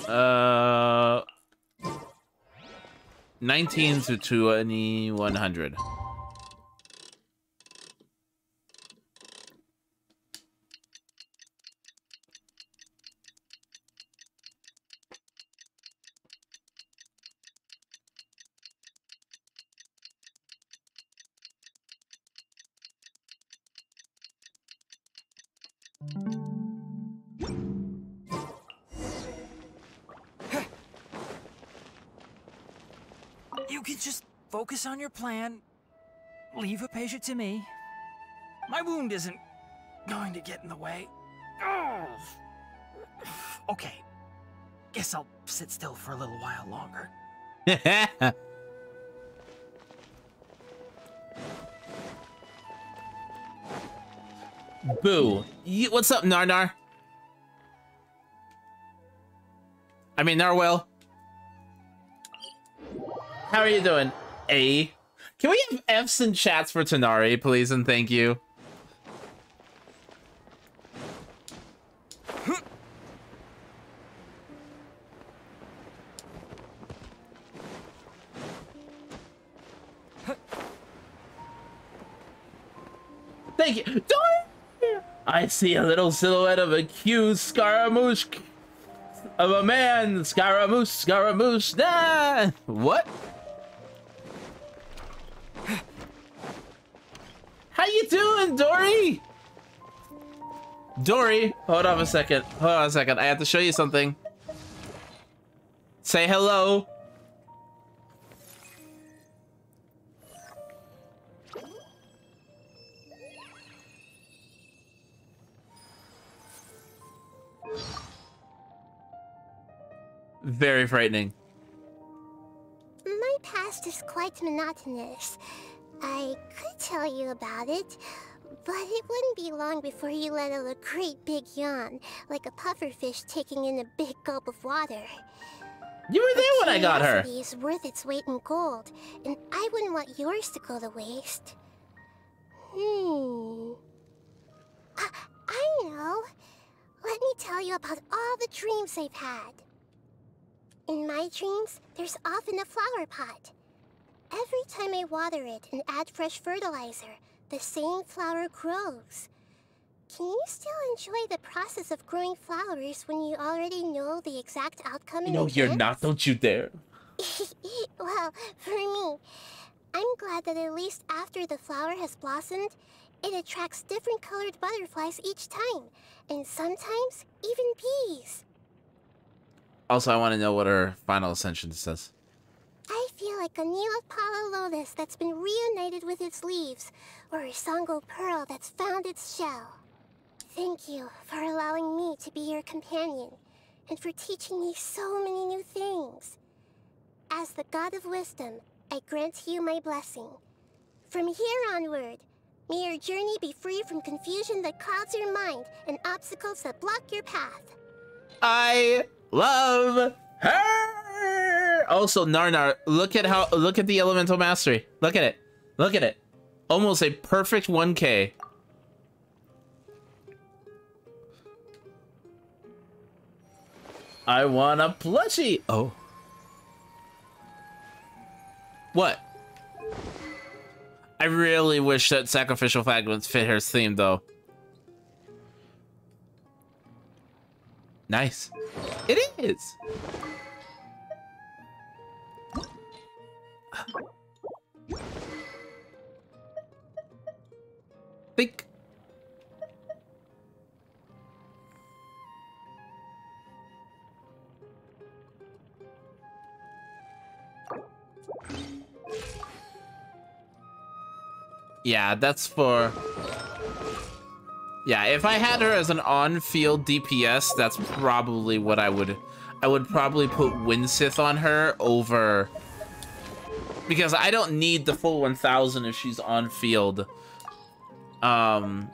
Uh, 19 to 2100. You can just focus on your plan. Leave a patient to me. My wound isn't going to get in the way. Oh. Okay. Guess I'll sit still for a little while longer. Boo. What's up, Narnar? I mean, Narwhal. How are you doing? A. Can we have F's in chats for Tanari, please, and thank you? Thank you. Don't. I see a little silhouette of a cute Scaramouche of a man. Scaramouche, Scaramouche. Nah. What? How you doing, Dory? Dory, hold on a second. Hold on a second. I have to show you something. Say hello. Very frightening. My past is quite monotonous. I could tell you about it, but it wouldn't be long before you let out a great big yawn, like a pufferfish taking in a big gulp of water. You were there when I got her. Curiosity is worth its weight in gold, and I wouldn't want yours to go to waste. I know. Let me tell you about all the dreams I've had. In my dreams, there's often a flower pot. Every time I water it and add fresh fertilizer, the same flower grows. Can you still enjoy the process of growing flowers when you already know the exact outcome in advance? No, you're not. Don't you dare. Well, for me, I'm glad that at least after the flower has blossomed, it attracts different colored butterflies each time, and sometimes even bees. Also, I want to know what her final ascension says. I feel like a Neopala lotus that's been reunited with its leaves, or a Songo pearl that's found its shell. Thank you for allowing me to be your companion, and for teaching me so many new things. As the god of wisdom, I grant you my blessing. From here onward, may your journey be free from confusion that clouds your mind and obstacles that block your path. I love her. Also, Narnar, look at the elemental mastery. Look at it. Look at it. Almost a perfect 1K. I want a plushie. Oh. What? I really wish that sacrificial fragments fit her theme, though. Nice. It is. Think. Yeah, that's for... Yeah, if I had her as an on-field DPS, that's probably what I would probably put Winsith on her over... Because I don't need the full 1000 if she's on field. Don't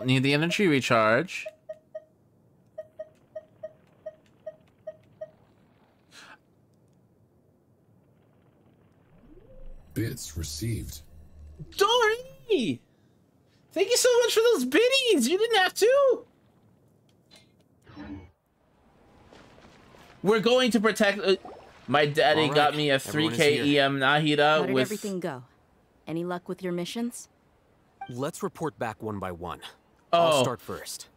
need the energy recharge. Bits received. Dory! Hey! Thank you so much for those biddies! You didn't have to! We're going to protect... my daddy got me a 3K EM Nahida. How did everything go? Any luck with your missions? Let's report back one by one. Oh. I'll start first.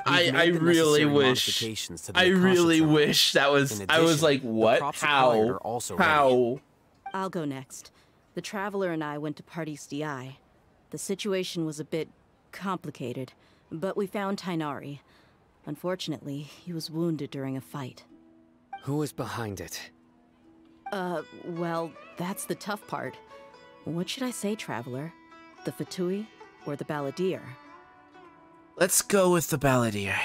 I really wish that was... I was like, what? How? How? I'll go next. The Traveler and I went to Party's DI. The situation was a bit complicated, but we found Tainari. Unfortunately, he was wounded during a fight. Who was behind it? Well, that's the tough part. What should I say, Traveler? The Fatui or the Balladeer? Let's go with the Balladeer.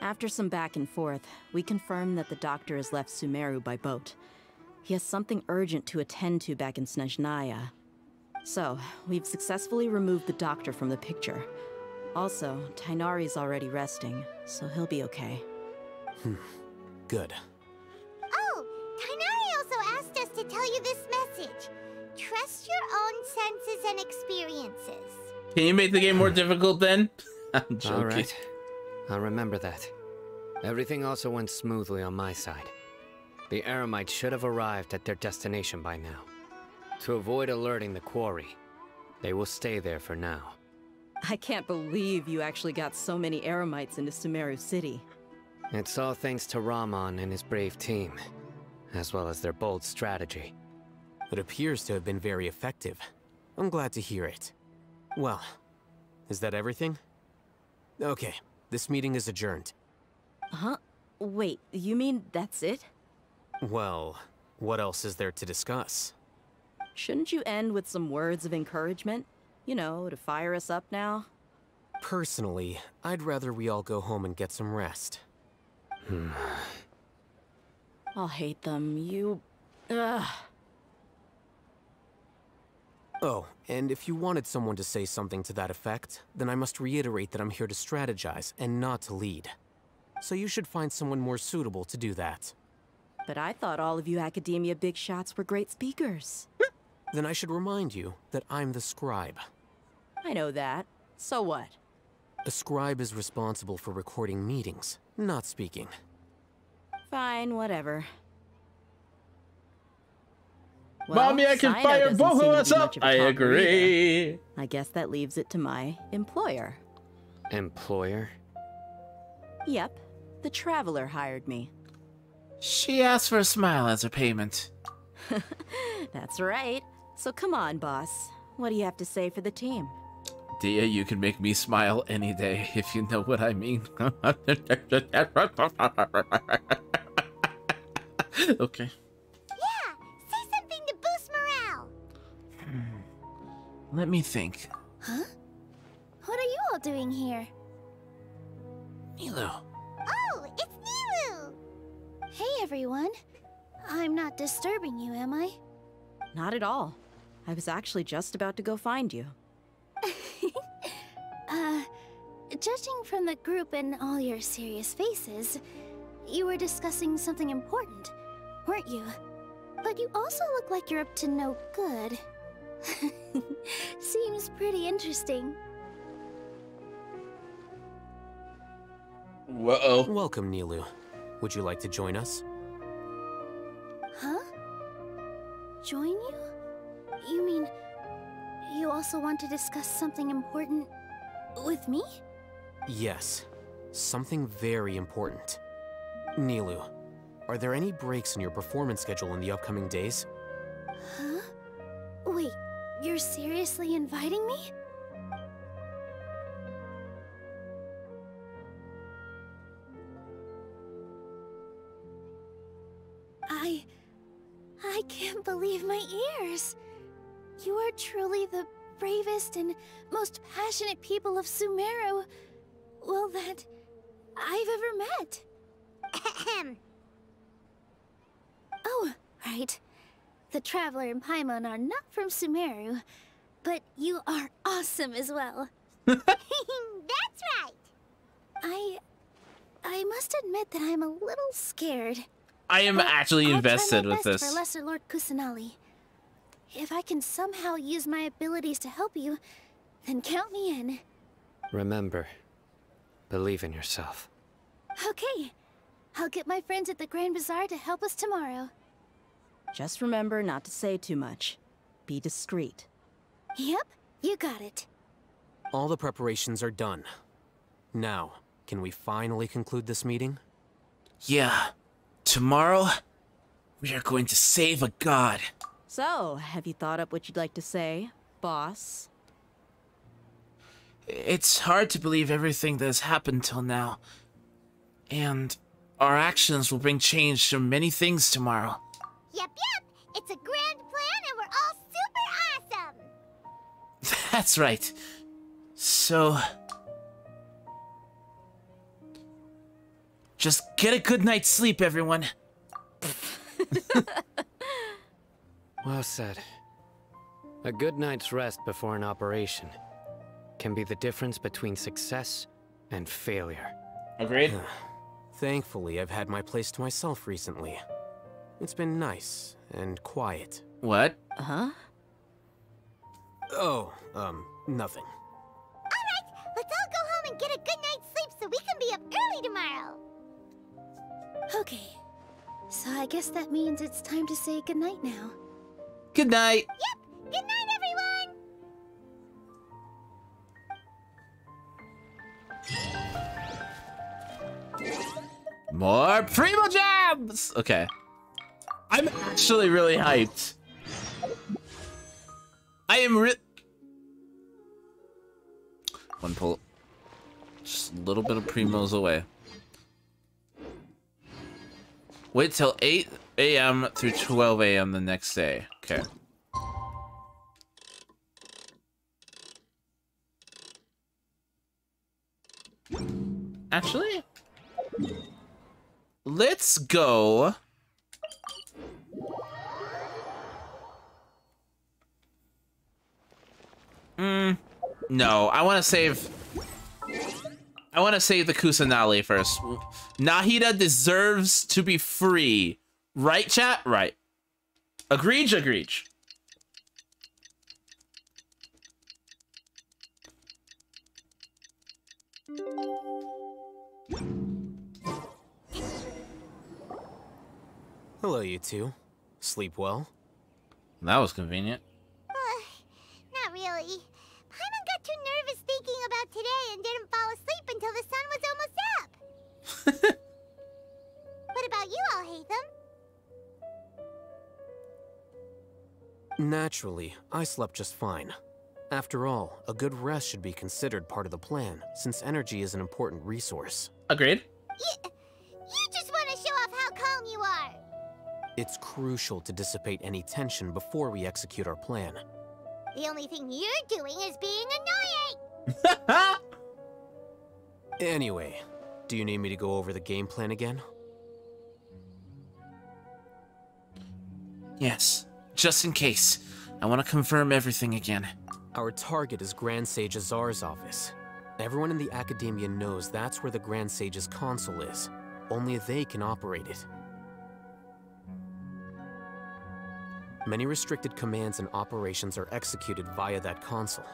After some back and forth, we confirmed that the doctor has left Sumeru by boat. He has something urgent to attend to back in Snezhnaya. So, we've successfully removed the doctor from the picture. Also, Tainari's already resting, so he'll be okay. Good. Oh, Tainari also asked us to tell you this message. Trust your own senses and experiences. Can you make the game more difficult then? I'm joking. All right. I'll remember that. Everything also went smoothly on my side. The Eremites should have arrived at their destination by now. To avoid alerting the quarry, they will stay there for now. I can't believe you actually got so many Eremites into Sumeru City. It's all thanks to Rahman and his brave team, as well as their bold strategy. It appears to have been very effective. I'm glad to hear it. Well, is that everything? Okay, this meeting is adjourned. Huh? Wait, you mean that's it? Well, what else is there to discuss? Shouldn't you end with some words of encouragement? You know, to fire us up now? Personally, I'd rather we all go home and get some rest. I'll hate them. Ugh. Oh, and if you wanted someone to say something to that effect, then I must reiterate that I'm here to strategize and not to lead. So you should find someone more suitable to do that. But I thought all of you Academia big shots were great speakers. Then I should remind you that I'm the scribe. I know that. So what? A scribe is responsible for recording meetings, not speaking. Fine, whatever. Mommy, I can fire both of us up! I agree. Either. I guess that leaves it to my employer. Employer? Yep. The Traveler hired me. She asked for a smile as her payment. That's right. So come on, boss. What do you have to say for the team? Dia, you can make me smile any day, if you know what I mean. Okay. Yeah, say something to boost morale. Let me think. Huh? What are you all doing here? Nilo. Oh, it's Nilu! Hey, everyone. I'm not disturbing you, am I? Not at all. I was actually just about to go find you. Judging from the group and all your serious faces, you were discussing something important, weren't you? But you also look like you're up to no good. Seems pretty interesting. Whoa. Welcome, Nilu. Would you like to join us? Huh? Join you? You mean, you also want to discuss something important with me? Yes. Something very important. Nilu, are there any breaks in your performance schedule in the upcoming days? Huh? Wait, you're seriously inviting me? I can't believe my ears. You are truly the bravest and most passionate people of Sumeru, well, that I've ever met. Ahem. Oh, right. The Traveler and Paimon are not from Sumeru, but you are awesome as well. That's right. I must admit that I'm a little scared. I am actually invested with this. For Lesser Lord Kusanali. If I can somehow use my abilities to help you, then count me in. Remember, believe in yourself. Okay. I'll get my friends at the Grand Bazaar to help us tomorrow. Just remember not to say too much. Be discreet. Yep, you got it. All the preparations are done. Now, can we finally conclude this meeting? Yeah. Tomorrow, we are going to save a god. So, have you thought up what you'd like to say, boss? It's hard to believe everything that has happened till now. And our actions will bring change to many things tomorrow. Yep. It's a grand plan and we're all super awesome. That's right. So... just get a good night's sleep, everyone. Well said. A good night's rest before an operation can be the difference between success and failure. Agreed? Thankfully, I've had my place to myself recently. It's been nice and quiet. What? Huh? Oh, nothing. Alright, let's all go home and get a good night's sleep so we can be up early tomorrow. Okay. So I guess that means it's time to say goodnight now. Good night. Yep, good night everyone! More Primo Jams! Okay. I'm actually really hyped. I am one pull. Just a little bit of Primos away. Wait till 8 a.m. through 12 a.m. the next day. Okay. Actually, let's go. No, I want to save the Kusanali first. Nahida deserves to be free. Right, chat? Right. Agreed. Hello, you two. Sleep well? That was convenient. Not really. Paimon got too nervous thinking about today and didn't fall asleep until the sun was almost up. What about you all, Hatham? Naturally, I slept just fine. After all, a good rest should be considered part of the plan, since energy is an important resource. Agreed. You just want to show off how calm you are. It's crucial to dissipate any tension before we execute our plan. The only thing you're doing is being annoying. Anyway, do you need me to go over the game plan again? Yes, just in case. I want to confirm everything again. Our target is Grand Sage Azar's office. Everyone in the Academia knows that's where the Grand Sage's console is. Only they can operate it. Many restricted commands and operations are executed via that console.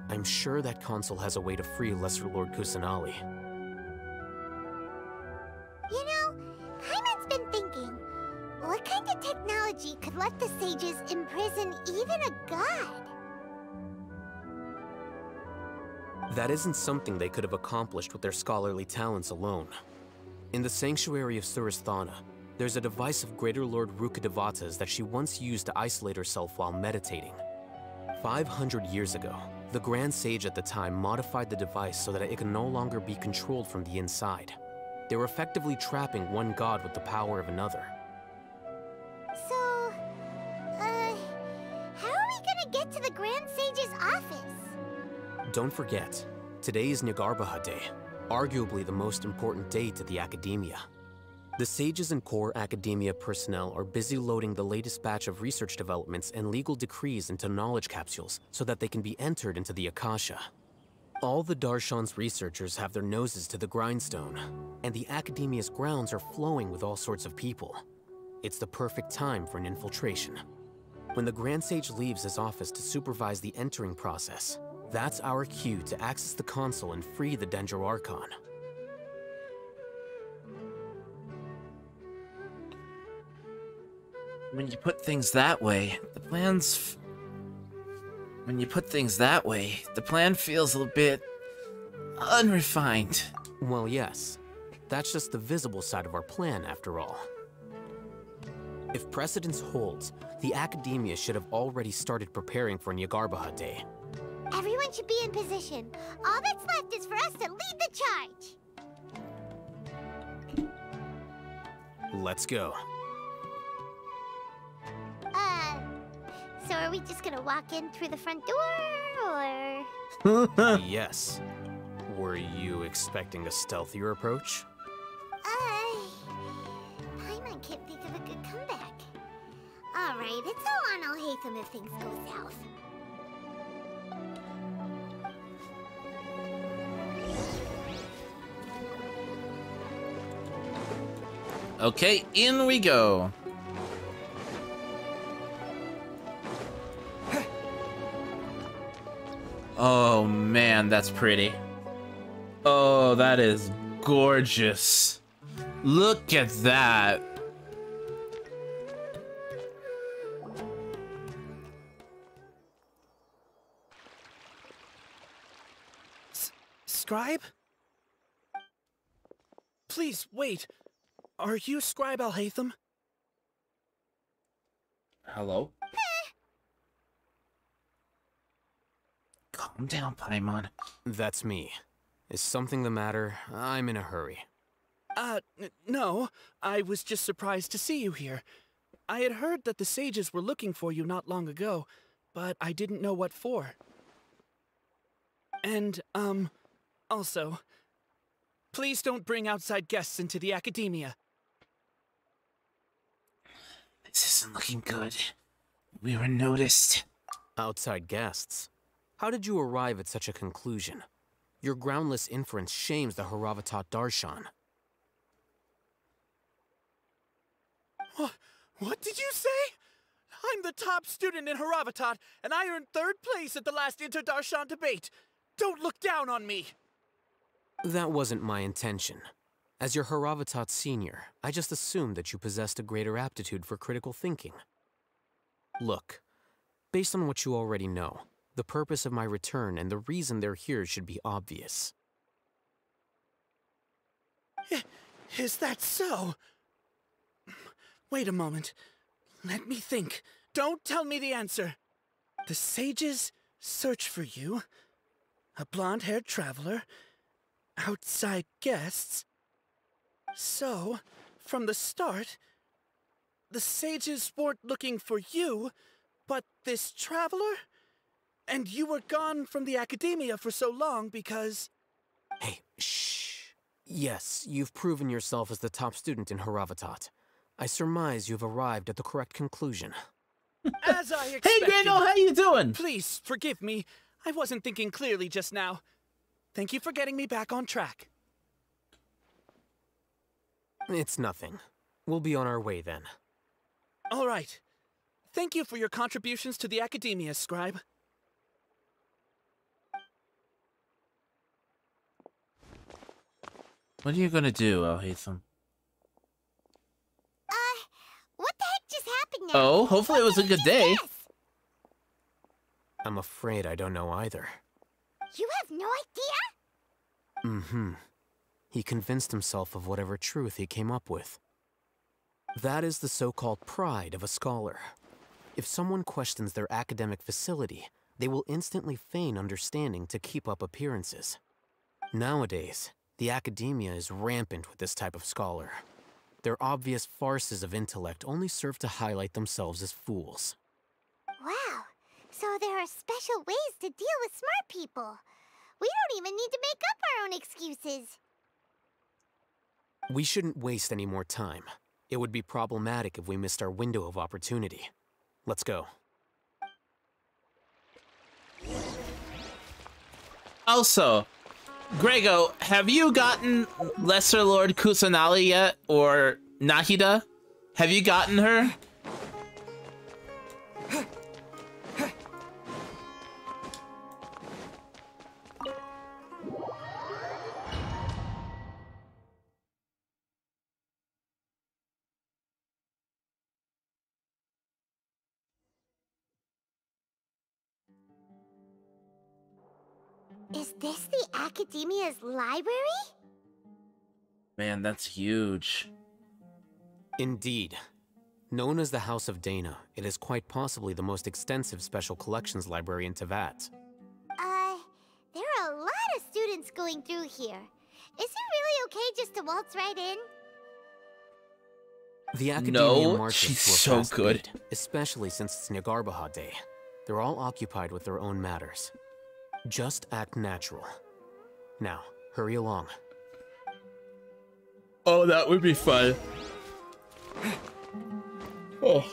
I'm sure that console has a way to free Lesser Lord Kusanali. You know, Paimon's been thinking, what kind of technology could let the sages imprison even a god? That isn't something they could have accomplished with their scholarly talents alone. In the Sanctuary of Suristhana, there's a device of Greater Lord Rukkhadevata's that she once used to isolate herself while meditating. 500 years ago, the Grand Sage at the time modified the device so that it can no longer be controlled from the inside. They were effectively trapping one god with the power of another. So, how are we gonna get to the Grand Sage's office? Don't forget, today is Nagarbaha Day, arguably the most important day to the Academia. The sages and core Academia personnel are busy loading the latest batch of research developments and legal decrees into knowledge capsules so that they can be entered into the Akasha. All the Darshan's researchers have their noses to the grindstone, and the Academia's grounds are flowing with all sorts of people. It's the perfect time for an infiltration. When the Grand Sage leaves his office to supervise the entering process, that's our cue to access the console and free the Dendro Archon. When you put things that way, the plan's... When you put things that way, the plan feels a bit... unrefined. Well, yes. That's just the visible side of our plan, after all. If precedence holds, the Academia should have already started preparing for Nyagarbha Day. Everyone should be in position. All that's left is for us to lead the charge. Let's go. So are we just gonna walk in through the front door, or...? Yes. Were you expecting a stealthier approach? Paimon can't think of a good comeback. Alright, it's all on Alhaitham if things go south. Okay, in we go. Oh man, that's pretty. Oh, that is gorgeous. Look at that. Scribe? Please, wait. Are you Scribe Alhaitham? Hello? Calm down, Paimon. That's me. Is something the matter? I'm in a hurry. No. I was just surprised to see you here. I had heard that the sages were looking for you not long ago, but I didn't know what for. And, also, please don't bring outside guests into the Academia. This isn't looking good. We were noticed. Outside guests? How did you arrive at such a conclusion? Your groundless inference shames the Haravatat Darshan. What did you say? I'm the top student in Haravatat, and I earned 3rd place at the last Inter-Darshan debate. Don't look down on me! That wasn't my intention. As your Haravatat senior, I just assumed that you possessed a greater aptitude for critical thinking. Look, based on what you already know, the purpose of my return and the reason they're here should be obvious. Is that so? Wait a moment. Let me think. Don't tell me the answer. The sages search for you. A blonde-haired traveler. Outside guests. So, from the start, the sages weren't looking for you, but this traveler? And you were gone from the Academia for so long because... Hey, shh. Yes, you've proven yourself as the top student in Haravatat. I surmise you've arrived at the correct conclusion. As I expected. Hey, Grego, how you doing? Please, forgive me. I wasn't thinking clearly just now. Thank you for getting me back on track. It's nothing. We'll be on our way then. All right. Thank you for your contributions to the Academia, Scribe. What are you gonna do, Alhaitham? What the heck just happened now? Oh, hopefully it was a good day. I'm afraid I don't know either. You have no idea? Mm-hmm. He convinced himself of whatever truth he came up with. That is the so-called pride of a scholar. If someone questions their academic facility, they will instantly feign understanding to keep up appearances. Nowadays, the Academia is rampant with this type of scholar. Their obvious farces of intellect only serve to highlight themselves as fools. Wow. So there are special ways to deal with smart people. We don't even need to make up our own excuses. We shouldn't waste any more time. It would be problematic if we missed our window of opportunity. Let's go. Also, Grego, have you gotten Lesser Lord Kusanali yet? Or Nahida? Have you gotten her? Is this the Academia's library? Man, that's huge. Indeed. Known as the House of Dana, it is quite possibly the most extensive special collections library in Teyvat. There are a lot of students going through here. Is it really okay just to waltz right in? The Academia No, marches she's to a so fast good. beat, especially since it's Nyagarbaha Day. They're all occupied with their own matters. Just act natural. Now, hurry along. Oh, that would be fun. Oh,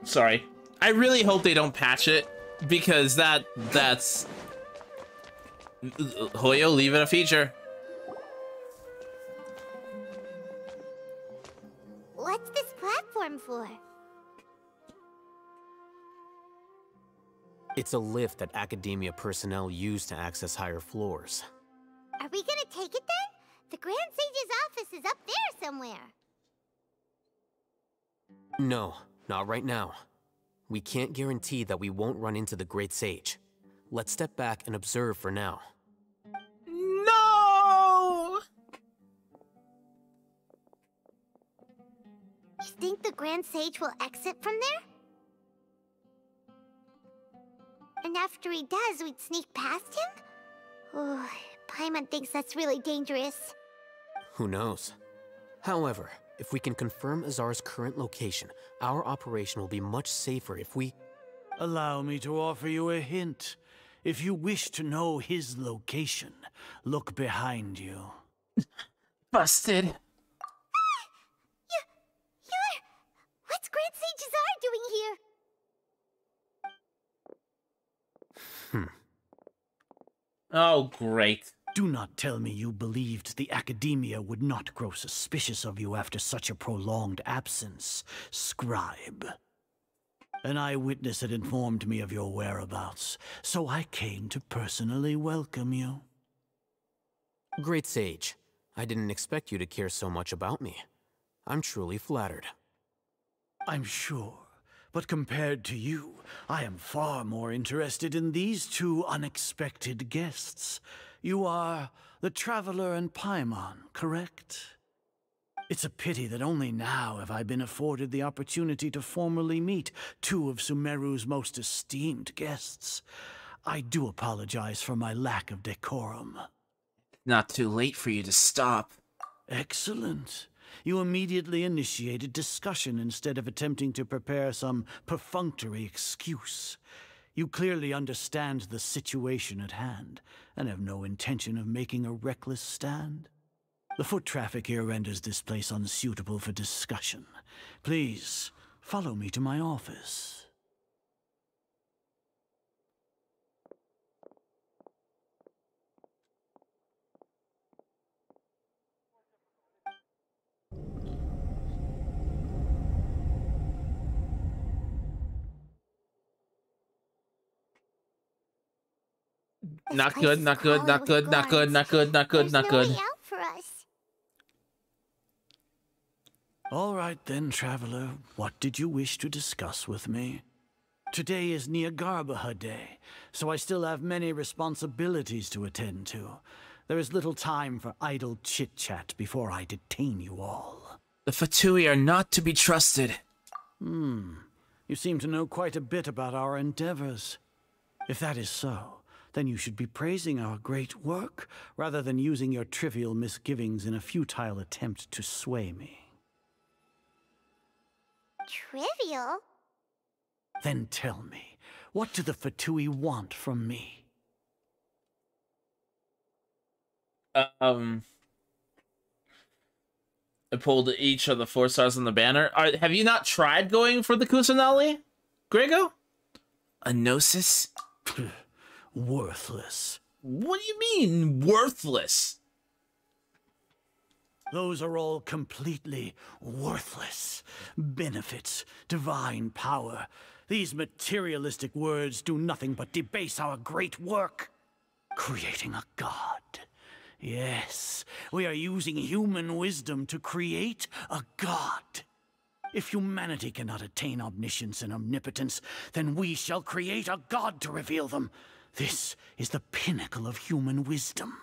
sorry. I really hope they don't patch it, because that's... Hoyo, leave it a feature. What's this platform for? It's a lift that Academia personnel use to access higher floors. Are we gonna take it then? The Grand Sage's office is up there somewhere. No, not right now. We can't guarantee that we won't run into the Great Sage. Let's step back and observe for now. No! You think the Grand Sage will exit from there? And after he does, we'd sneak past him? Oh, Paimon thinks that's really dangerous. Who knows? However, if we can confirm Azar's current location, our operation will be much safer if we... Allow me to offer you a hint. If you wish to know his location, look behind you. Busted. You're... What's Grand Sage Azar doing here? Oh, great. Do not tell me you believed the Academia would not grow suspicious of you after such a prolonged absence, scribe. An eyewitness had informed me of your whereabouts, so I came to personally welcome you. Great Sage, I didn't expect you to care so much about me. I'm truly flattered. I'm sure, but compared to you, I am far more interested in these two unexpected guests. You are the Traveler and Paimon, correct? It's a pity that only now have I been afforded the opportunity to formally meet two of Sumeru's most esteemed guests. I do apologize for my lack of decorum. Not too late for you to stop. Excellent. You immediately initiated discussion instead of attempting to prepare some perfunctory excuse. You clearly understand the situation at hand, and have no intention of making a reckless stand. The foot traffic here renders this place unsuitable for discussion. Please, follow me to my office. Not good, not good, not good, not good, not good, not good, not good. There's no way out for us. All right then, Traveler. What did you wish to discuss with me? Today is Nyagarbaha Day, so I still have many responsibilities to attend to. There is little time for idle chit-chat before I detain you all. The Fatui are not to be trusted. You seem to know quite a bit about our endeavors. If that is so, then you should be praising our great work, rather than using your trivial misgivings in a futile attempt to sway me. Trivial? Then tell me, what do the Fatui want from me? I pulled each of the 4 stars on the banner. Have you not tried going for the Kusanali, Grego? A Gnosis? Worthless. What do you mean, worthless? Those are all completely worthless. Benefits, divine power. These materialistic words do nothing but debase our great work. Creating a god. Yes, we are using human wisdom to create a god. If humanity cannot attain omniscience and omnipotence, then we shall create a god to reveal them. This is the pinnacle of human wisdom.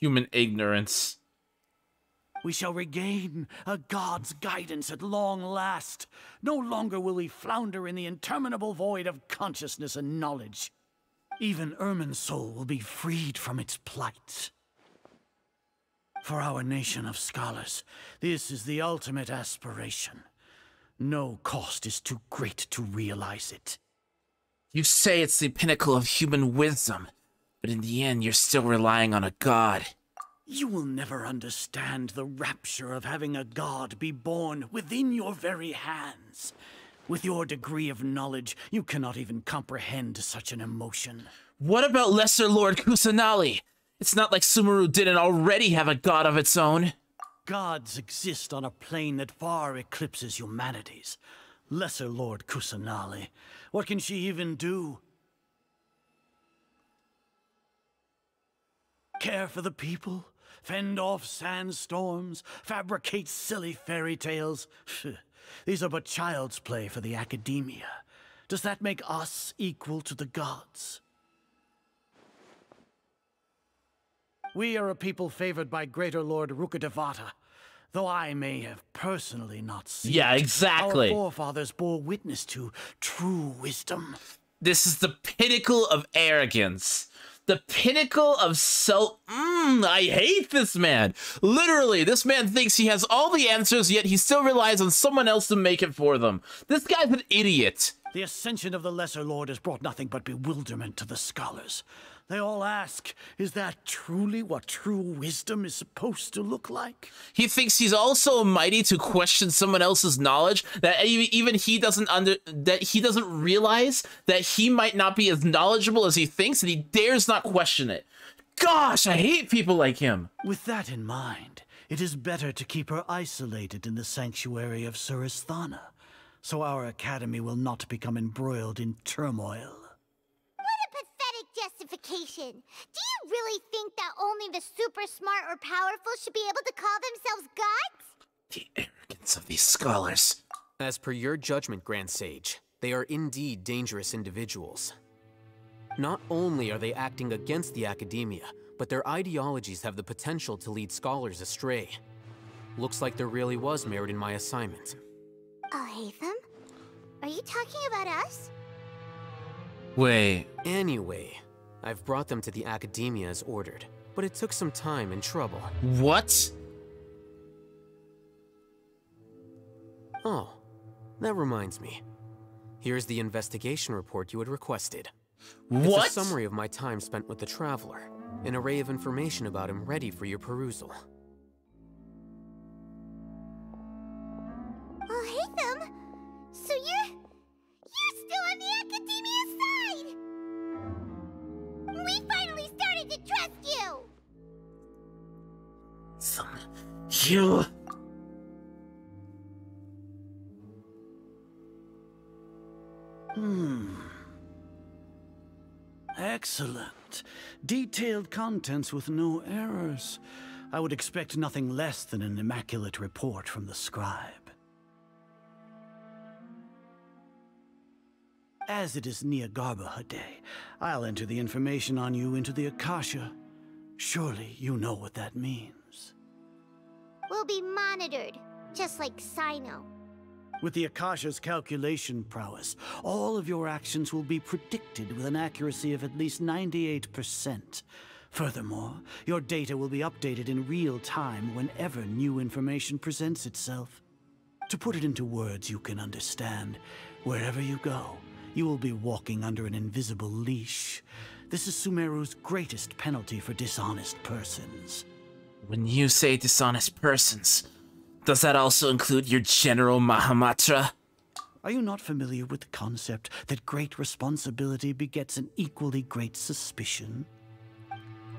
Human ignorance. We shall regain a god's guidance at long last. No longer will we flounder in the interminable void of consciousness and knowledge. Even Irminsul will be freed from its plight. For our nation of scholars, this is the ultimate aspiration. No cost is too great to realize it. You say it's the pinnacle of human wisdom, but in the end, you're still relying on a god. You will never understand the rapture of having a god be born within your very hands. With your degree of knowledge, you cannot even comprehend such an emotion. What about Lesser Lord Kusanali? It's not like Sumeru didn't already have a god of its own. Gods exist on a plane that far eclipses humanity's. Lesser Lord Kusanali, what can she even do? Care for the people? Fend off sandstorms? Fabricate silly fairy tales? These are but child's play for the academia. Does that make us equal to the gods? We are a people favored by Greater Lord Rukkhadevata, though I may have personally not seen Yeah, it. exactly. Our forefathers bore witness to true wisdom. This is the pinnacle of arrogance. The pinnacle of I hate this man. Literally, this man thinks he has all the answers, yet he still relies on someone else to make it for them. This guy's an idiot. The ascension of the Lesser Lord has brought nothing but bewilderment to the scholars. They all ask, is that truly what true wisdom is supposed to look like? He thinks he's also mighty to question someone else's knowledge, that even he doesn't realize that he might not be as knowledgeable as he thinks, and he dares not question it. Gosh, I hate people like him. With that in mind, it is better to keep her isolated in the sanctuary of Suristhana, so our academy will not become embroiled in turmoil. Justification. Do you really think that only the super smart or powerful should be able to call themselves gods? The arrogance of these scholars. As per your judgment, Grand Sage, they are indeed dangerous individuals. Not only are they acting against the academia, but their ideologies have the potential to lead scholars astray. Looks like there really was merit in my assignment. Alhaitham? Are you talking about us? Wait. Anyway, I've brought them to the academia as ordered, but it took some time and trouble. What? Oh, that reminds me. Here's the investigation report you had requested. What? It's a summary of my time spent with the Traveler, an array of information about him ready for your perusal. Alhaitham? So you're still on the academia side! We finally started to trust you! You... Excellent. Detailed contents with no errors. I would expect nothing less than an immaculate report from the scribe. As it is Niagarbha Day, I'll enter the information on you into the Akasha. Surely you know what that means. We'll be monitored, just like Sino. With the Akasha's calculation prowess, all of your actions will be predicted with an accuracy of at least 98%. Furthermore, your data will be updated in real time whenever new information presents itself. To put it into words you can understand, wherever you go, you will be walking under an invisible leash. This is Sumeru's greatest penalty for dishonest persons. When you say dishonest persons, does that also include your General Mahamatra? Are you not familiar with the concept that great responsibility begets an equally great suspicion?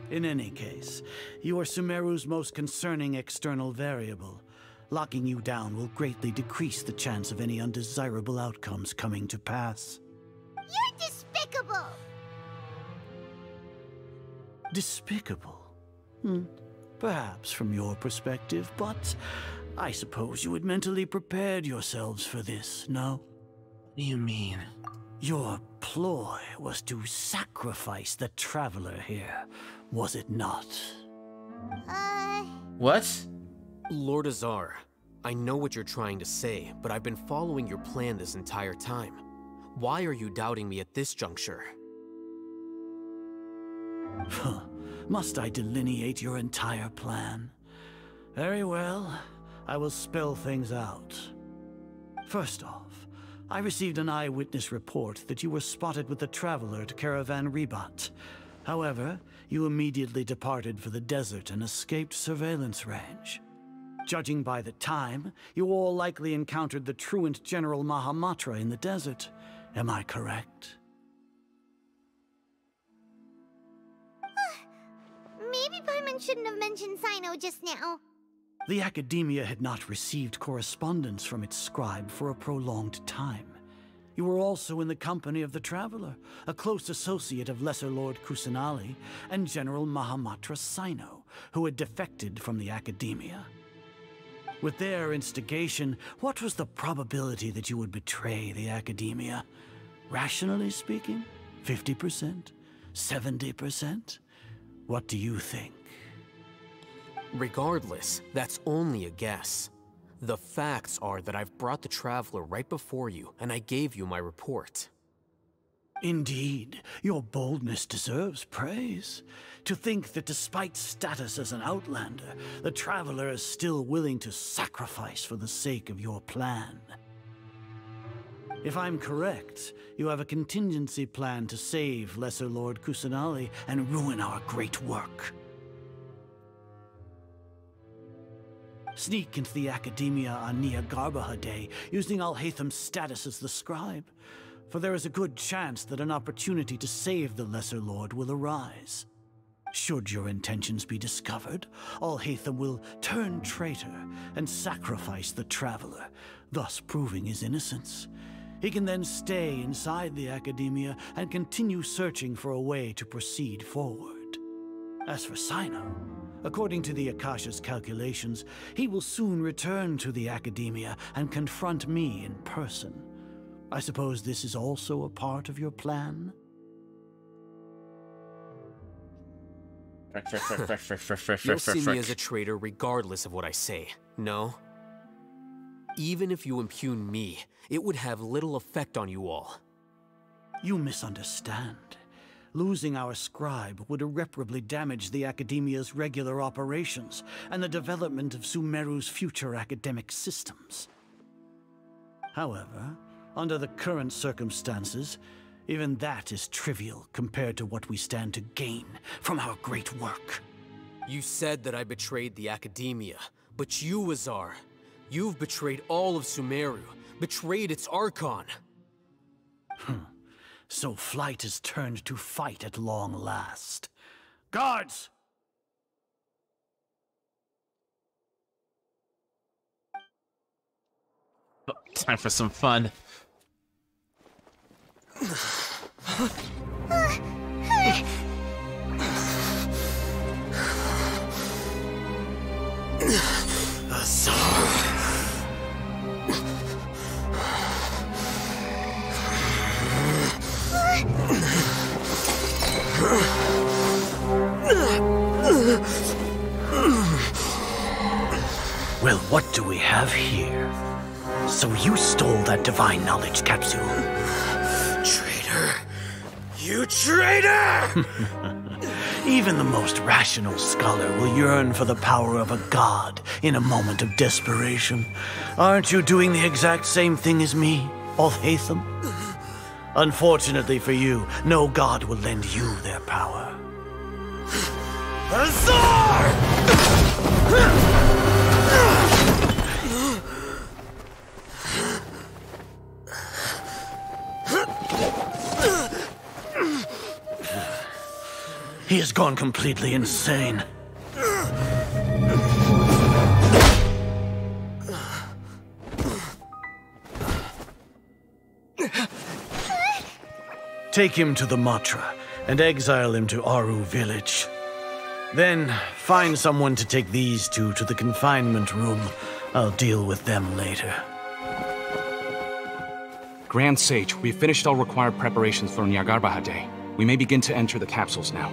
In any case, you are Sumeru's most concerning external variable. Locking you down will greatly decrease the chance of any undesirable outcomes coming to pass. You're despicable! Despicable? Perhaps from your perspective, but I suppose you had mentally prepared yourselves for this, no? What do you mean? Your ploy was to sacrifice the traveler here, was it not? What? Lord Azar, I know what you're trying to say, but I've been following your plan this entire time. Why are you doubting me at this juncture? Must I delineate your entire plan? Very well, I will spell things out. First off, I received an eyewitness report that you were spotted with the traveler at Caravan Ribat. However, you immediately departed for the desert and escaped surveillance range. Judging by the time, you all likely encountered the truant General Mahamatra in the desert. Am I correct? Maybe Paimon shouldn't have mentioned Sino just now. The Academia had not received correspondence from its scribe for a prolonged time. You were also in the company of the Traveler, a close associate of Lesser Lord Kusanali and General Mahamatra Sino, who had defected from the Academia. With their instigation, what was the probability that you would betray the Academia? Rationally speaking, 50%? 70%? What do you think? Regardless, that's only a guess. The facts are that I've brought the Traveler right before you, and I gave you my report. Indeed, your boldness deserves praise. To think that despite status as an outlander, the Traveler is still willing to sacrifice for the sake of your plan. If I'm correct, you have a contingency plan to save Lesser Lord Kusanali and ruin our great work. Sneak into the Academia on Nia Garbaha Day, using Alhaitham's status as the scribe, for there is a good chance that an opportunity to save the Lesser Lord will arise. Should your intentions be discovered, Alhaitham will turn traitor and sacrifice the Traveler, thus proving his innocence. He can then stay inside the Academia and continue searching for a way to proceed forward. As for Sino, according to the Akasha's calculations, he will soon return to the Academia and confront me in person. I suppose this is also a part of your plan? You'll see me as a traitor regardless of what I say, no? Even if you impugn me, it would have little effect on you all. You misunderstand. Losing our scribe would irreparably damage the Academia's regular operations and the development of Sumeru's future academic systems. However, under the current circumstances, even that is trivial compared to what we stand to gain from our great work. You said that I betrayed the Academia, but you, Azar, you've betrayed all of Sumeru, betrayed its Archon. So flight has turned to fight at long last. Guards! Oh, time for some fun. Well, what do we have here? So you stole that divine knowledge capsule. Traitor! You traitor! Even the most rational scholar will yearn for the power of a god in a moment of desperation. Aren't you doing the exact same thing as me, Alhaitham? Unfortunately for you, no god will lend you their power. Azar! He has gone completely insane. Take him to the Matra and exile him to Aru village. Then find someone to take these two to the confinement room. I'll deal with them later. Grand Sage, we've finished all required preparations for Nyagarbha Day. We may begin to enter the capsules now.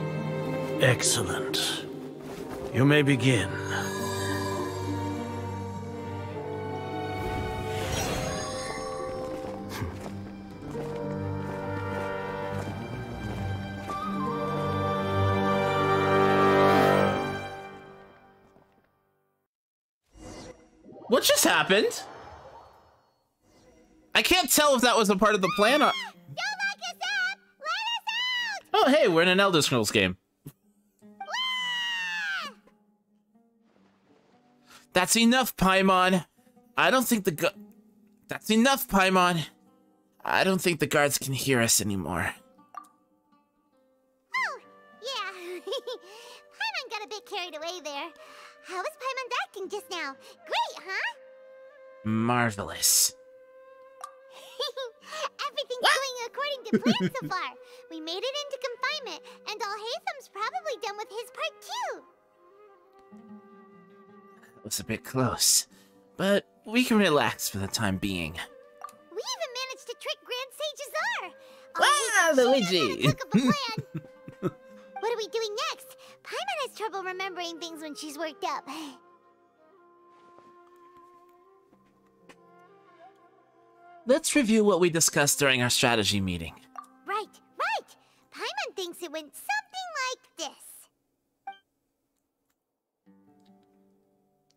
Excellent. You may begin. What just happened? I can't tell if that was a part of the plan or... Don't lock us up! Let us out! Oh, hey, we're in an Elder Scrolls game. Ah! That's enough, Paimon. I don't think the That's enough, Paimon. I don't think the guards can hear us anymore. Oh, yeah. Paimon got a bit carried away there. How was Paimon acting just now? Great, huh? Marvelous. Everything's going according to plan so far. We made it into confinement, and Alhaitham's probably done with his part too. That was a bit close, but we can relax for the time being. We even managed to trick Grand Sage Azar. Ah, Luigi! Took up a plan. What are we doing next? Paimon has trouble remembering things when she's worked up. Let's review what we discussed during our strategy meeting. Right, right. Paimon thinks it went something like this.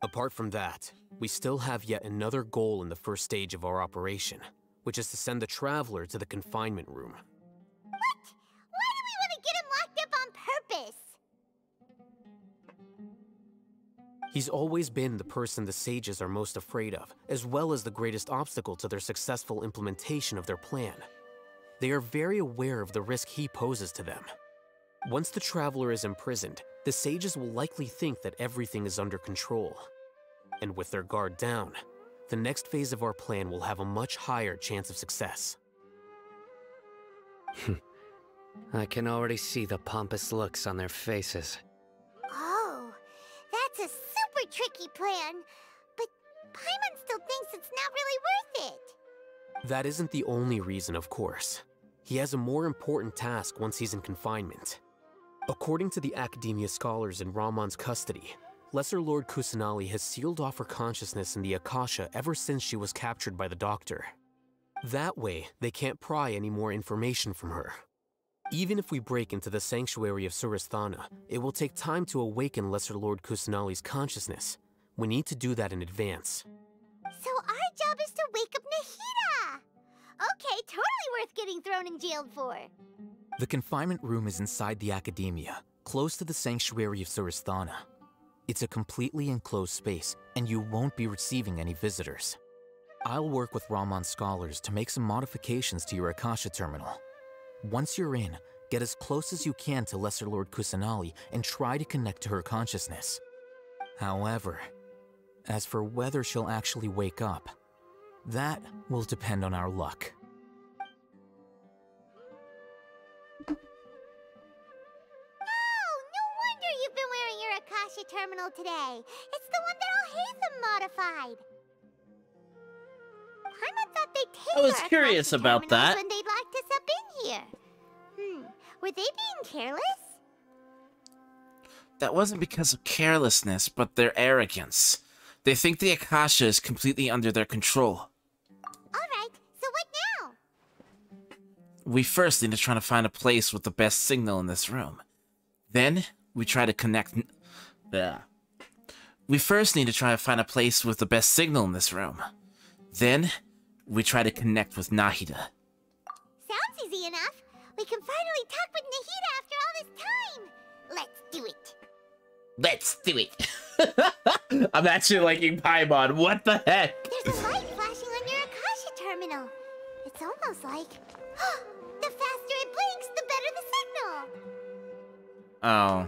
Apart from that, we still have yet another goal in the first stage of our operation, which is to send the Traveler to the confinement room. What? Why do we want to get him locked up on purpose? He's always been the person the sages are most afraid of, as well as the greatest obstacle to their successful implementation of their plan. They are very aware of the risk he poses to them. Once the Traveler is imprisoned, the sages will likely think that everything is under control. And with their guard down, the next phase of our plan will have a much higher chance of success. I can already see the pompous looks on their faces. Oh, that's a super tricky plan. But Paimon still thinks it's not really worth it. That isn't the only reason, of course. He has a more important task once he's in confinement. According to the Academia scholars in Ramon's custody, Lesser Lord Kusanali has sealed off her consciousness in the Akasha ever since she was captured by the Doctor. That way, they can't pry any more information from her. Even if we break into the sanctuary of Suristhana, it will take time to awaken Lesser Lord Kusanali's consciousness. We need to do that in advance. So our job is to wake up Nahida! Okay, totally worth getting thrown in jail for. The confinement room is inside the Academia, close to the sanctuary of Suristhana. It's a completely enclosed space, and you won't be receiving any visitors. I'll work with Ramon's scholars to make some modifications to your Akasha terminal. Once you're in, get as close as you can to Lesser Lord Kusanali and try to connect to her consciousness. However, as for whether she'll actually wake up, that will depend on our luck. You've been wearing your Akasha terminal today. It's the one that Alhaitham modified. Paimon thought they'd take I was our curious Akasha about terminals that. when they locked us up in here. Were they being careless? That wasn't because of carelessness, but their arrogance. They think the Akasha is completely under their control. Alright, so what now? We first need to try to find a place with the best signal in this room. Then, we try to connect... We first need to try to find a place with the best signal in this room. Then, we try to connect with Nahida. Sounds easy enough. We can finally talk with Nahida after all this time. Let's do it. Let's do it. I'm actually liking Paimon. What the heck? There's a light flashing on your Akasha terminal. It's almost like... the faster it blinks, the better the signal. Oh.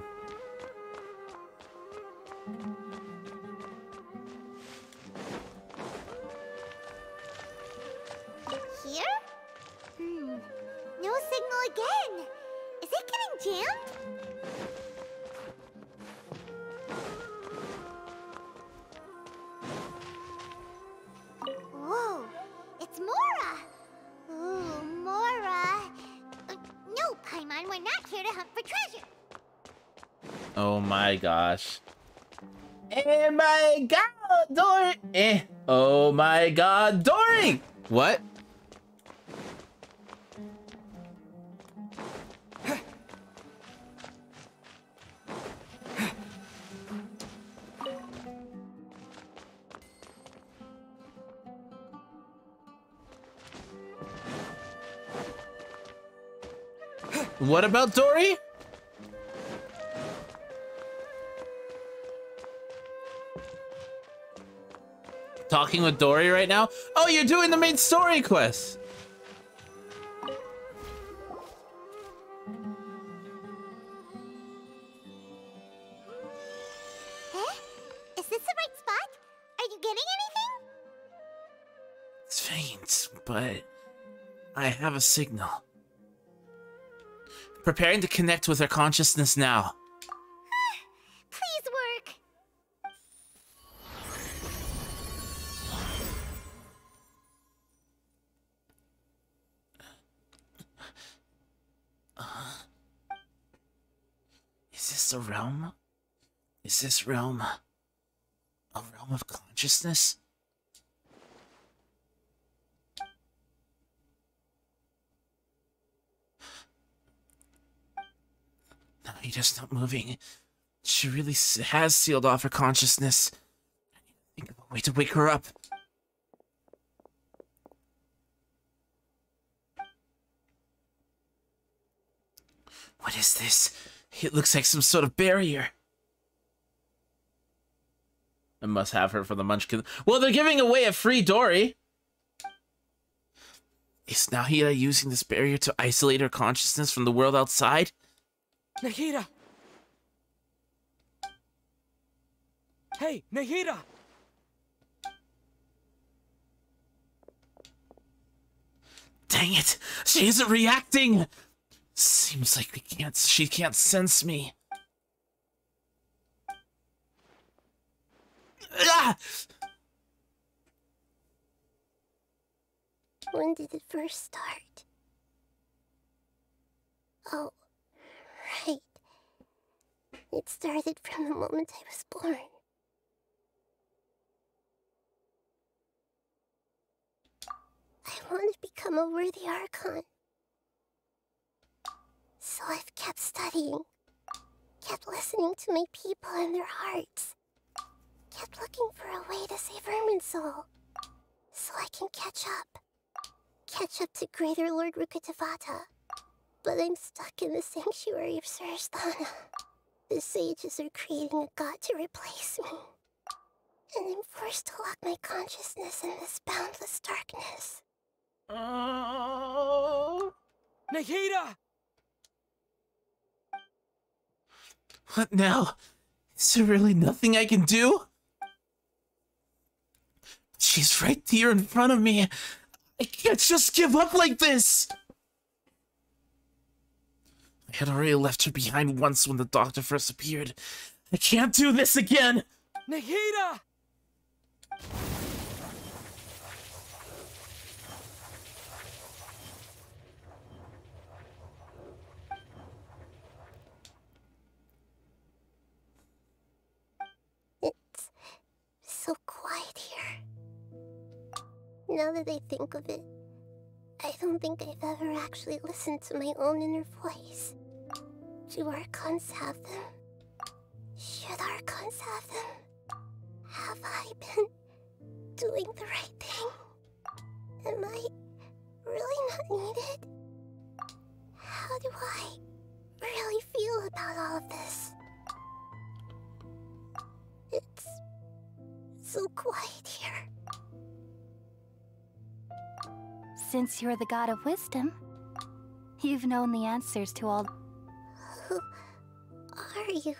Here? No signal again. Is it getting jammed? Whoa, it's Mora. Oh my gosh. Oh my god, Dory! Oh my god, Dory! What? What about Dory? Talking with Dory right now? Oh, you're doing the main story quest. Huh? Is this the right spot? Are you getting anything? It's faint, but I have a signal. Preparing to connect with her consciousness now. Please work. Is this a realm? Is this realm a realm of consciousness? No, Nahita's not moving. She really has sealed off her consciousness. I need to think of a way to wake her up. What is this? It looks like some sort of barrier. I must have her for the Munchkin. Well, they're giving away a free Dory. Is Nahita using this barrier to isolate her consciousness from the world outside? Nahita! Hey, Nahita! Dang it! She isn't reacting! Seems like she can't sense me. Ah! When did it first start? Oh, right. It started from the moment I was born. I want to become a worthy Archon. So I've kept studying, kept listening to my people and their hearts, kept looking for a way to save Irminsul, so I can catch up to Greater Lord Rukkhadevata. But I'm stuck in the sanctuary of Suristhana. The sages are creating a god to replace me, and I'm forced to lock my consciousness in this boundless darkness. Oh, Nahita! What now? Is there really nothing I can do? She's right here in front of me. I can't just give up like this! I had already left her behind once when the doctor first appeared. I can't do this again! Nahita! It's so quiet here. Now that I think of it, I don't think I've ever actually listened to my own inner voice. Do Archons have them? Should Archons have them? Have I been doing the right thing? Am I really not needed? How do I really feel about all of this? It's so quiet here. Since you're the god of wisdom, you've known the answers to all... Who are you?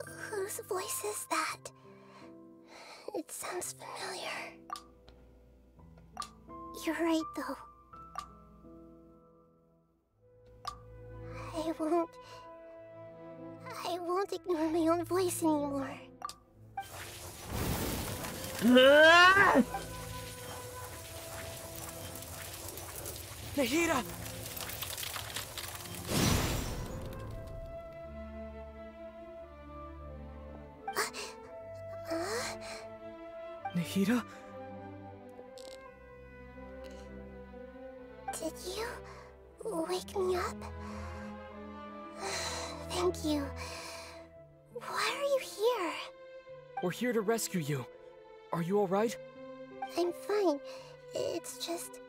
Whose voice is that? It sounds familiar. You're right, though. I won't ignore my own voice anymore. Nahita! Nahida? Did you wake me up? Thank you. Why are you here? We're here to rescue you. Are you alright? I'm fine. It's just...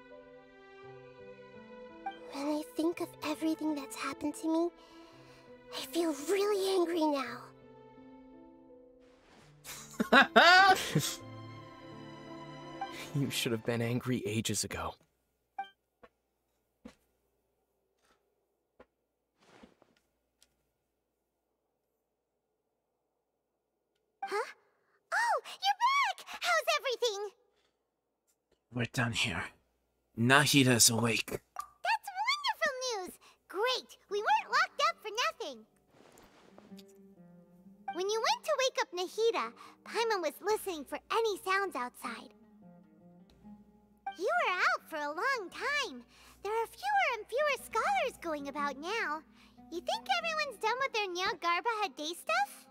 when I think of everything that's happened to me, I feel really angry now. You should have been angry ages ago. Huh? Oh, you're back! How's everything? We're done here. Nahida's awake. That's wonderful news! Great! We weren't locked up for nothing. When you went to wake up Nahida, Paimon was listening for any sounds outside. You were out for a long time. There are fewer and fewer scholars going about now. You think everyone's done with their Nyargarba Hade stuff?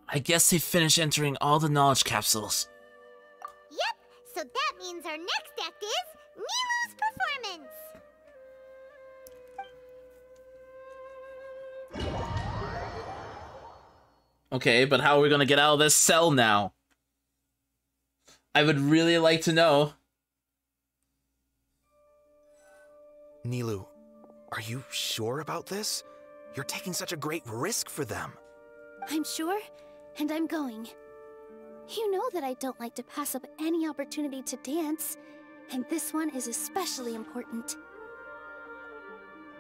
I guess they finished entering all the knowledge capsules. Yep, so that means our next act is Nilou's performance. Okay, but how are we gonna get out of this cell now? I would really like to know. Nilou, are you sure about this? You're taking such a great risk for them. I'm sure, and I'm going. You know that I don't like to pass up any opportunity to dance, and this one is especially important.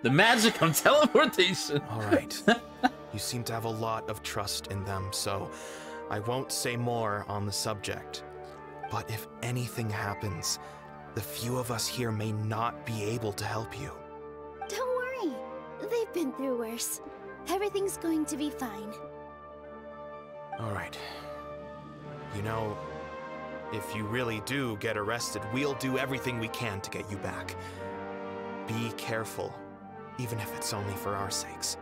The magic of teleportation! Alright. You seem to have a lot of trust in them, so I won't say more on the subject. But if anything happens, the few of us here may not be able to help you. Don't worry. They've been through worse. Everything's going to be fine. Alright. You know, if you really do get arrested, we'll do everything we can to get you back. Be careful, even if it's only for our sakes.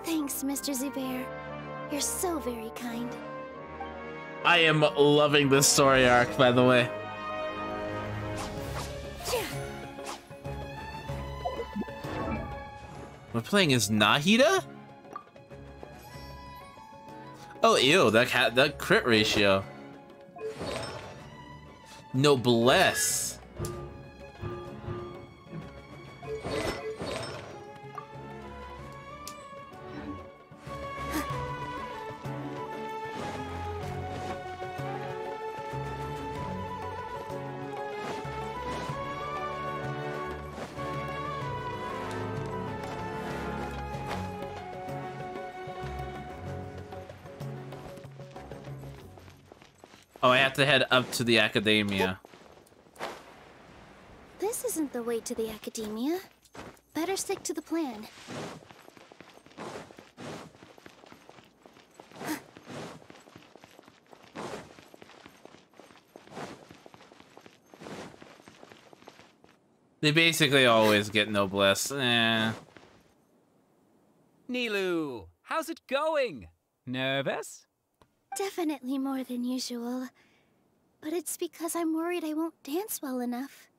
Thanks, Mr. Zubair. You're so very kind. I am loving this story arc, by the way. We're playing as Nahida? Oh, ew, that crit ratio. Noblesse. Oh, I have to head up to the academia. This isn't the way to the academia. Better stick to the plan. They basically always get noblesse. Nilou, how's it going? Nervous? Definitely more than usual. But it's because I'm worried I won't dance well enough.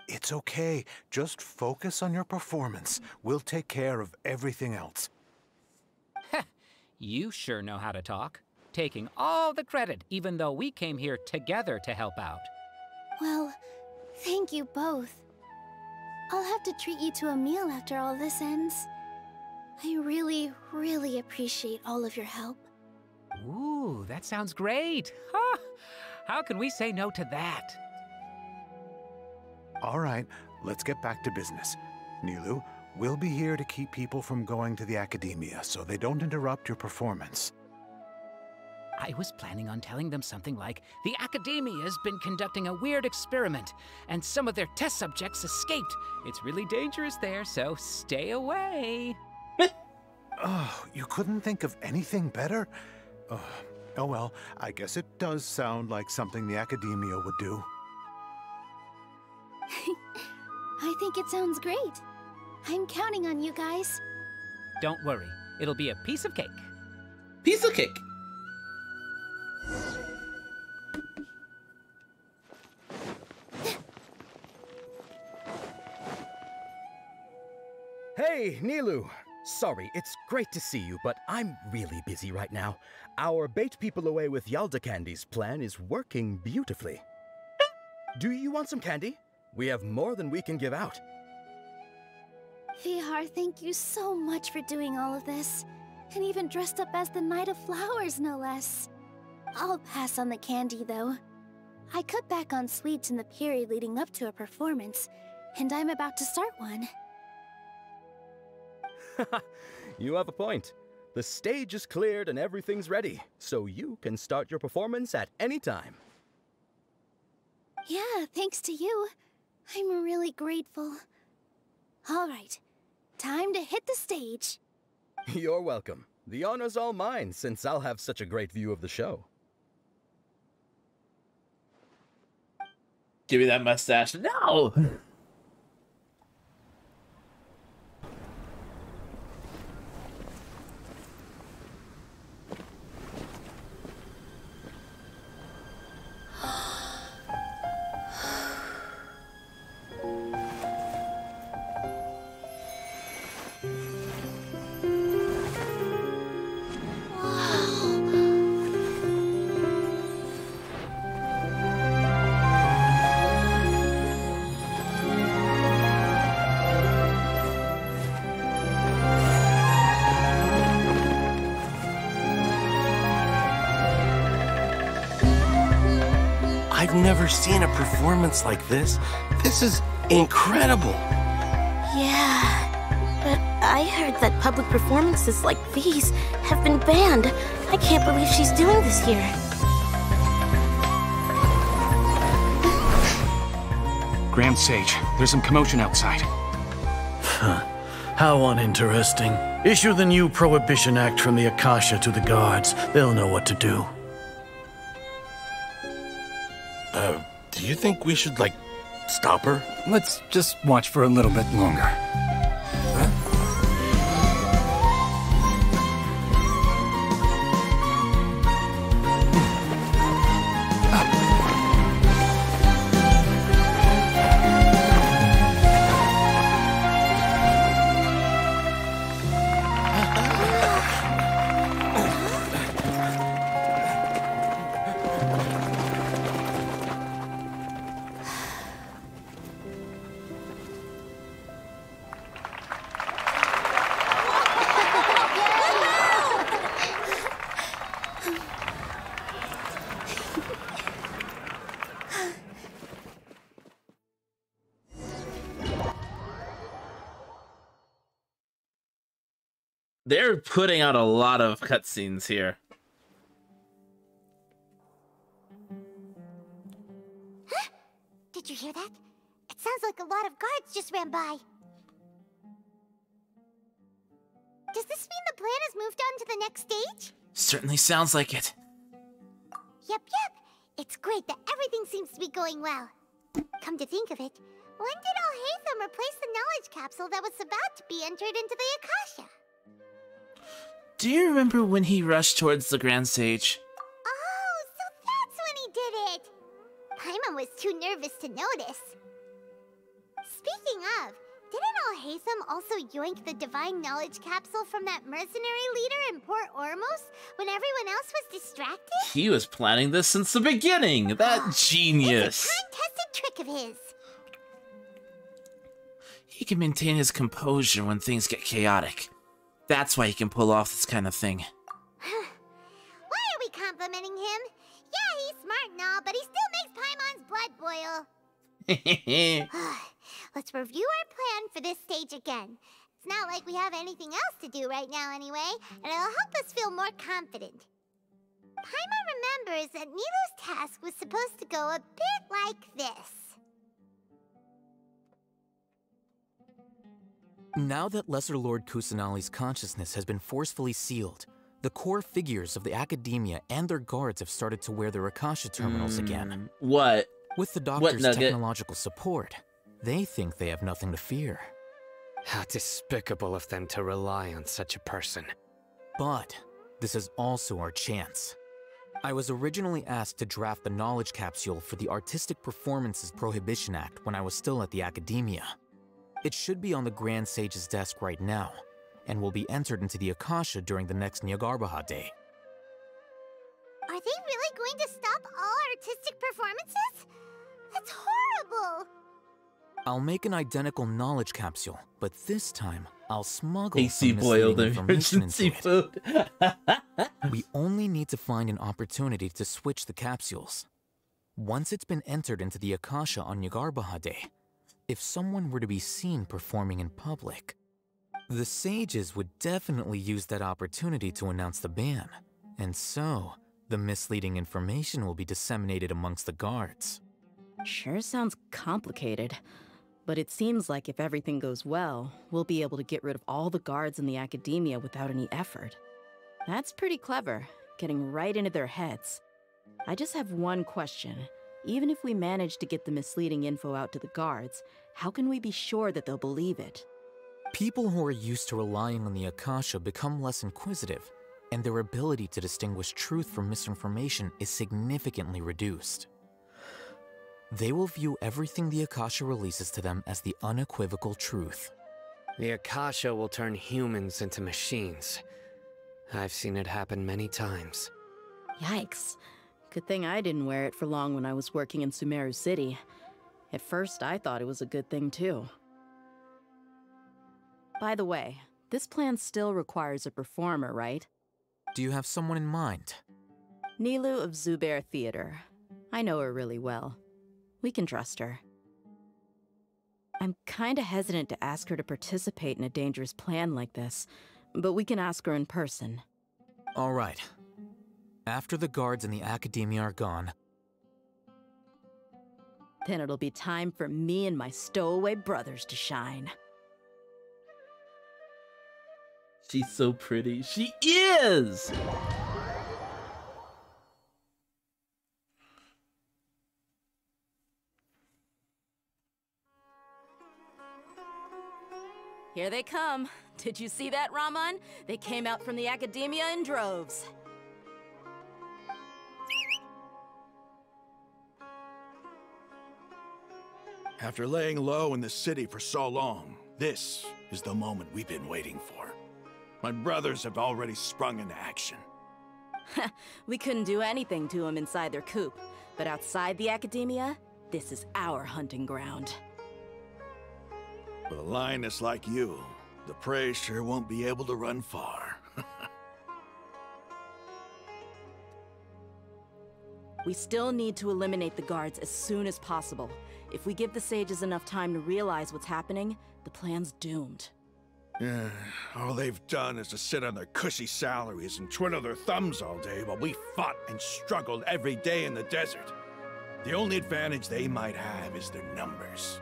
It's okay. Just focus on your performance. We'll take care of everything else. You sure know how to talk. Taking all the credit, even though we came here together to help out. Well, thank you both. I'll have to treat you to a meal after all this ends. I really, really appreciate all of your help. Ooh, that sounds great. Huh? How can we say no to that? All right, let's get back to business. Nilou, we'll be here to keep people from going to the academia so they don't interrupt your performance. I was planning on telling them something like, the Academia's been conducting a weird experiment, and some of their test subjects escaped. It's really dangerous there, so stay away. Oh, you couldn't think of anything better? Oh well, I guess it does sound like something the Academia would do. I think it sounds great. I'm counting on you guys. Don't worry, it'll be a piece of cake. Piece of cake. Hey, Nilu! Sorry, it's great to see you, but I'm really busy right now. Our bait people away with Yalda candies plan is working beautifully. Do you want some candy? We have more than we can give out. Vihar, thank you so much for doing all of this. And even dressed up as the Knight of Flowers, no less. I'll pass on the candy, though. I cut back on sweets in the period leading up to a performance, and I'm about to start one. You have a point. The stage is cleared and everything's ready, so you can start your performance at any time. Yeah, thanks to you. I'm really grateful. All right, time to hit the stage. You're welcome. The honor's all mine, since I'll have such a great view of the show. Give me that mustache. No! I've never seen a performance like this. This is incredible. Yeah, but I heard that public performances like these have been banned. I can't believe she's doing this here. Grand Sage, there's some commotion outside. How uninteresting. Issue the new Prohibition Act from the Akasha to the guards. They'll know what to do. Do you think we should, like, stop her? Let's just watch for a little bit longer. They're putting out a lot of cutscenes here. Huh? Did you hear that? It sounds like a lot of guards just ran by. Does this mean the plan has moved on to the next stage? Certainly sounds like it. Yep. It's great that everything seems to be going well. Come to think of it, when did Alhaitham replace the knowledge capsule that was about to be entered into the Akasha? Do you remember when he rushed towards the Grand Sage? Oh, so that's when he did it! Paimon was too nervous to notice. Speaking of, didn't Alhaitham also yoink the divine knowledge capsule from that mercenary leader in Port Ormos when everyone else was distracted? He was planning this since the beginning! That genius! It's a time-tested trick of his. He can maintain his composure when things get chaotic. That's why he can pull off this kind of thing. Why are we complimenting him? Yeah, he's smart and all, but he still makes Paimon's blood boil. Let's review our plan for this stage again. It's not like we have anything else to do right now anyway, and it'll help us feel more confident. Paimon remembers that Nilu's task was supposed to go a bit like this. Now that Lesser Lord Kusanali's consciousness has been forcefully sealed, the core figures of the Academia and their guards have started to wear their Akasha terminals again. What? With the Doctor's technological support, they think they have nothing to fear. How despicable of them to rely on such a person. But This is also our chance. I was originally asked to draft the knowledge capsule for the Artistic Performances Prohibition Act when I was still at the Academia. It should be on the Grand Sage's desk right now, and will be entered into the Akasha during the next Nyargarbaha Day. Are they really going to stop all artistic performances? That's horrible! I'll make an identical knowledge capsule, but this time I'll smuggle Hasty some boiled misleading information into emergency food. We only need to find an opportunity to switch the capsules. Once it's been entered into the Akasha on Nyargarbaha Day, if someone were to be seen performing in public, the sages would definitely use that opportunity to announce the ban, and so the misleading information will be disseminated amongst the guards. Sure sounds complicated, but it seems like if everything goes well, we'll be able to get rid of all the guards in the Academia without any effort. That's pretty clever, getting right into their heads. I just have one question. Even if we manage to get the misleading info out to the guards, how can we be sure that they'll believe it? People who are used to relying on the Akasha become less inquisitive, and their ability to distinguish truth from misinformation is significantly reduced. They will view everything the Akasha releases to them as the unequivocal truth. The Akasha will turn humans into machines. I've seen it happen many times. Yikes. Good thing I didn't wear it for long when I was working in Sumeru City. At first, I thought it was a good thing too. By the way, this plan still requires a performer, right? Do you have someone in mind? Nilu of Zubair Theater. I know her really well. We can trust her. I'm kinda hesitant to ask her to participate in a dangerous plan like this, but we can ask her in person. All right. After the guards in the Academia are gone, then it'll be time for me and my stowaway brothers to shine. She's so pretty. She is! Here they come. Did you see that, Raman? They came out from the Academia in droves. After laying low in the city for so long, this is the moment we've been waiting for. My brothers have already sprung into action. We couldn't do anything to them inside their coop, but outside the Academia, this is our hunting ground. With a lioness like you, the prey sure won't be able to run far. We still need to eliminate the guards as soon as possible. If we give the sages enough time to realize what's happening, the plan's doomed. Yeah, all they've done is to sit on their cushy salaries and twiddle their thumbs all day while we fought and struggled every day in the desert. The only advantage they might have is their numbers.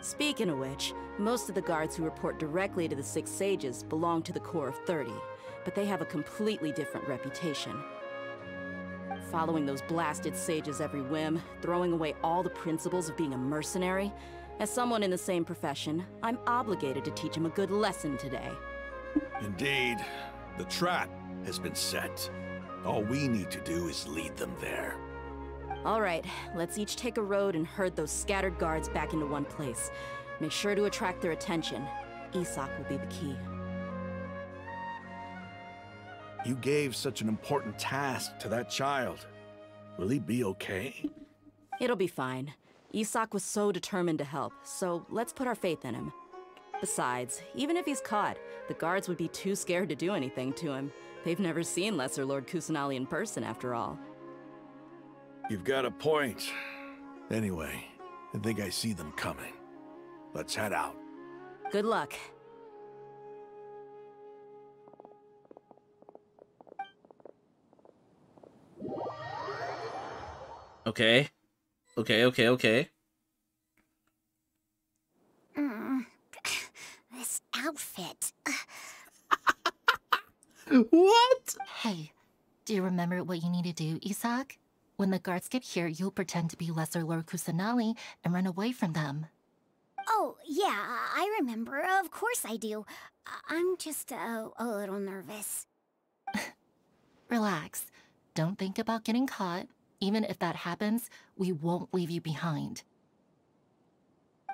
Speaking of which, most of the guards who report directly to the Six Sages belong to the Corps of 30, but they have a completely different reputation. Following those blasted sages every whim, throwing away all the principles of being a mercenary. As someone in the same profession, I'm obligated to teach them a good lesson today. Indeed, the trap has been set. All we need to do is lead them there. All right, let's each take a road and herd those scattered guards back into one place. Make sure to attract their attention. Isak will be the key. You gave such an important task to that child. Will he be okay? It'll be fine. Isak was so determined to help, so let's put our faith in him. Besides, even if he's caught, the guards would be too scared to do anything to him. They've never seen Lesser Lord Kusanali in person, after all. You've got a point. Anyway, I think I see them coming. Let's head out. Good luck. Okay. Okay. This outfit. What? Hey, do you remember what you need to do, Isak? When the guards get here, you'll pretend to be Lesser Lord Kusanali and run away from them. Oh, yeah, I remember. Of course I do. I'm just a little nervous. Relax. Don't think about getting caught. Even if that happens, we won't leave you behind.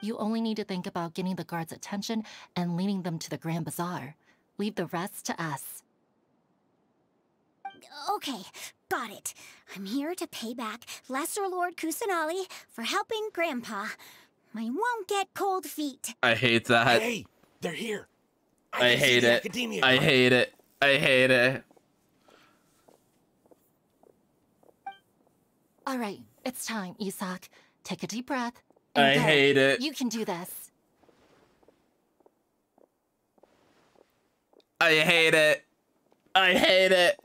You only need to think about getting the guards' attention and leading them to the Grand Bazaar. Leave the rest to us. Okay, got it. I'm here to pay back Lesser Lord Kusanali for helping Grandpa. I won't get cold feet. I hate that. Hey, they're here. I hate it. I hate it. I hate it. All right, it's time, Isak. Take a deep breath. I hate it. You can do this. I hate it. I hate it.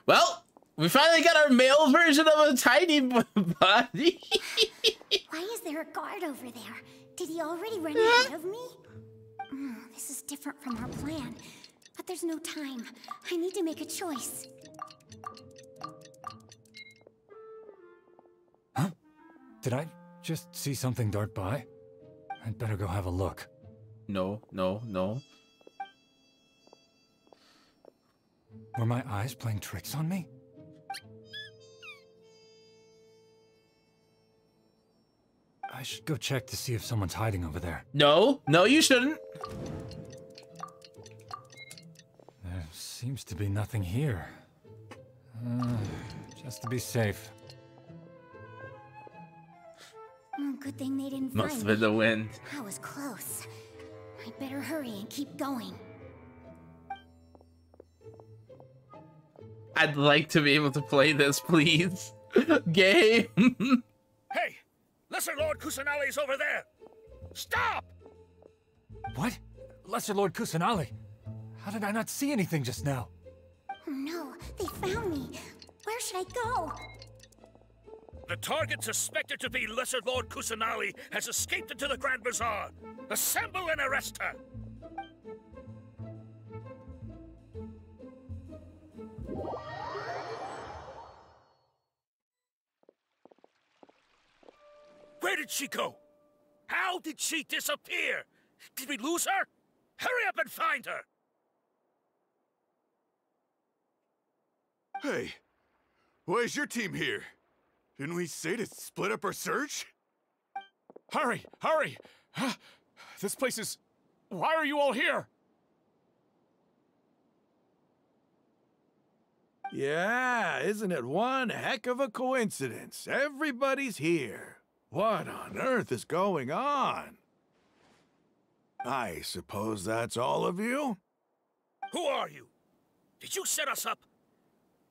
Well, we finally got our male version of a tiny body. Why is there a guard over there? Did he already run ahead of me? This is different from our plan. But there's no time. I need to make a choice. Huh? Did I just see something dart by? I'd better go have a look. No, no, no. Were my eyes playing tricks on me? I should go check to see if someone's hiding over there. No, no, you shouldn't. There seems to be nothing here. Just to be safe. Good thing they didn't Must find have me. been the wind. I was close. I'd better hurry and keep going. I'd like to be able to play this, please. Game. Hey! Lesser Lord Kusanali's over there! Stop! What? Lesser Lord Kusanali? How did I not see anything just now? Oh no, they found me. Where should I go? The target suspected to be Lesser Lord Kusanali has escaped into the Grand Bazaar. Assemble and arrest her! Where did she go? How did she disappear? Did we lose her? Hurry up and find her! Hey, why is your team here? Didn't we say to split up our search? Hurry, hurry! This place is... Why are you all here? Yeah, isn't it one heck of a coincidence? Everybody's here. What on earth is going on? I suppose that's all of you? Who are you? Did you set us up?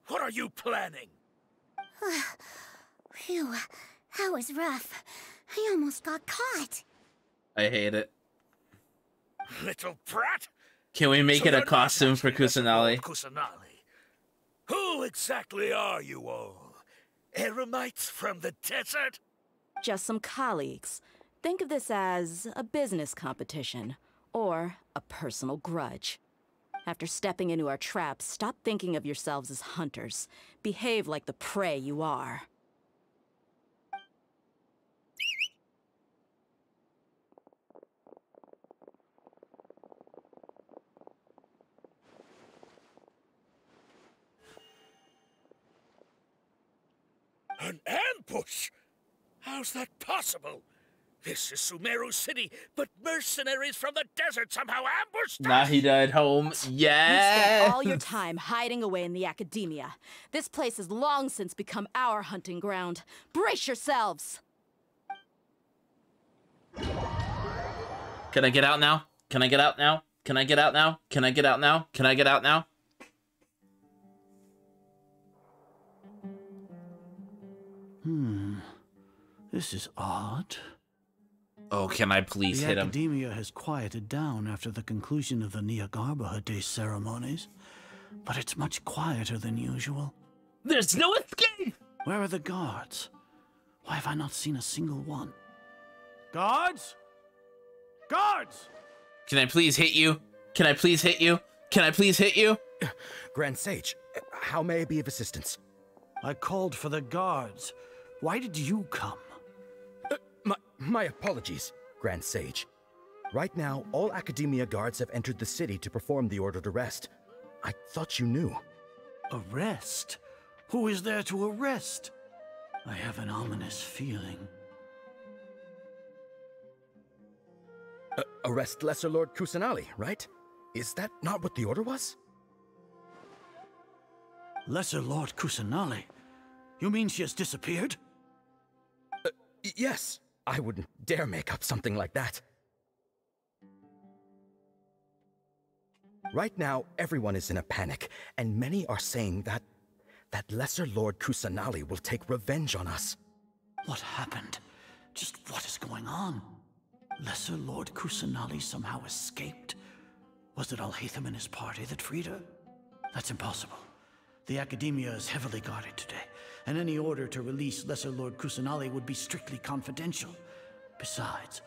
What are you planning? Phew, that was rough. I almost got caught. I hate it. Little brat! Can we make it a costume for Kusanali? Kusanali. Who exactly are you all? Eremites from the desert? Just some colleagues. Think of this as a business competition, or a personal grudge. After stepping into our traps, stop thinking of yourselves as hunters. Behave like the prey you are. An ambush? How's that possible? This is Sumeru City, but mercenaries from the desert somehow ambushed us! Nahida at home. You've Yeah. spent all your time hiding away in the academia. This place has long since become our hunting ground. Brace yourselves! Can I get out now? Can I get out now? Can I get out now? Can I get out now? Can I get out now? This is odd. Oh, can I please the hit him? academia has quieted down after the conclusion of the Nyagarbha Day ceremonies, but it's much quieter than usual. There's no escape! Where are the guards? Why have I not seen a single one? Guards? Guards! Can I please hit you? Can I please hit you? Can I please hit you? Grand Sage, how may I be of assistance? I called for the guards. Why did you come? My apologies, Grand Sage. Right now, all Academia guards have entered the city to perform the ordered arrest. I thought you knew. Arrest? Who is there to arrest? I have an ominous feeling. Arrest Lesser Lord Kusanali, right? Is that not what the order was? Lesser Lord Kusanali? You mean she has disappeared? Yes. I wouldn't dare make up something like that. Right now, everyone is in a panic, and many are saying that Lesser Lord Kusanali will take revenge on us. What happened? Just what is going on? Lesser Lord Kusanali somehow escaped? Was it Alhaitham and his party that freed her? That's impossible. The Academia is heavily guarded today, and any order to release Lesser Lord Kusanali would be strictly confidential. Besides,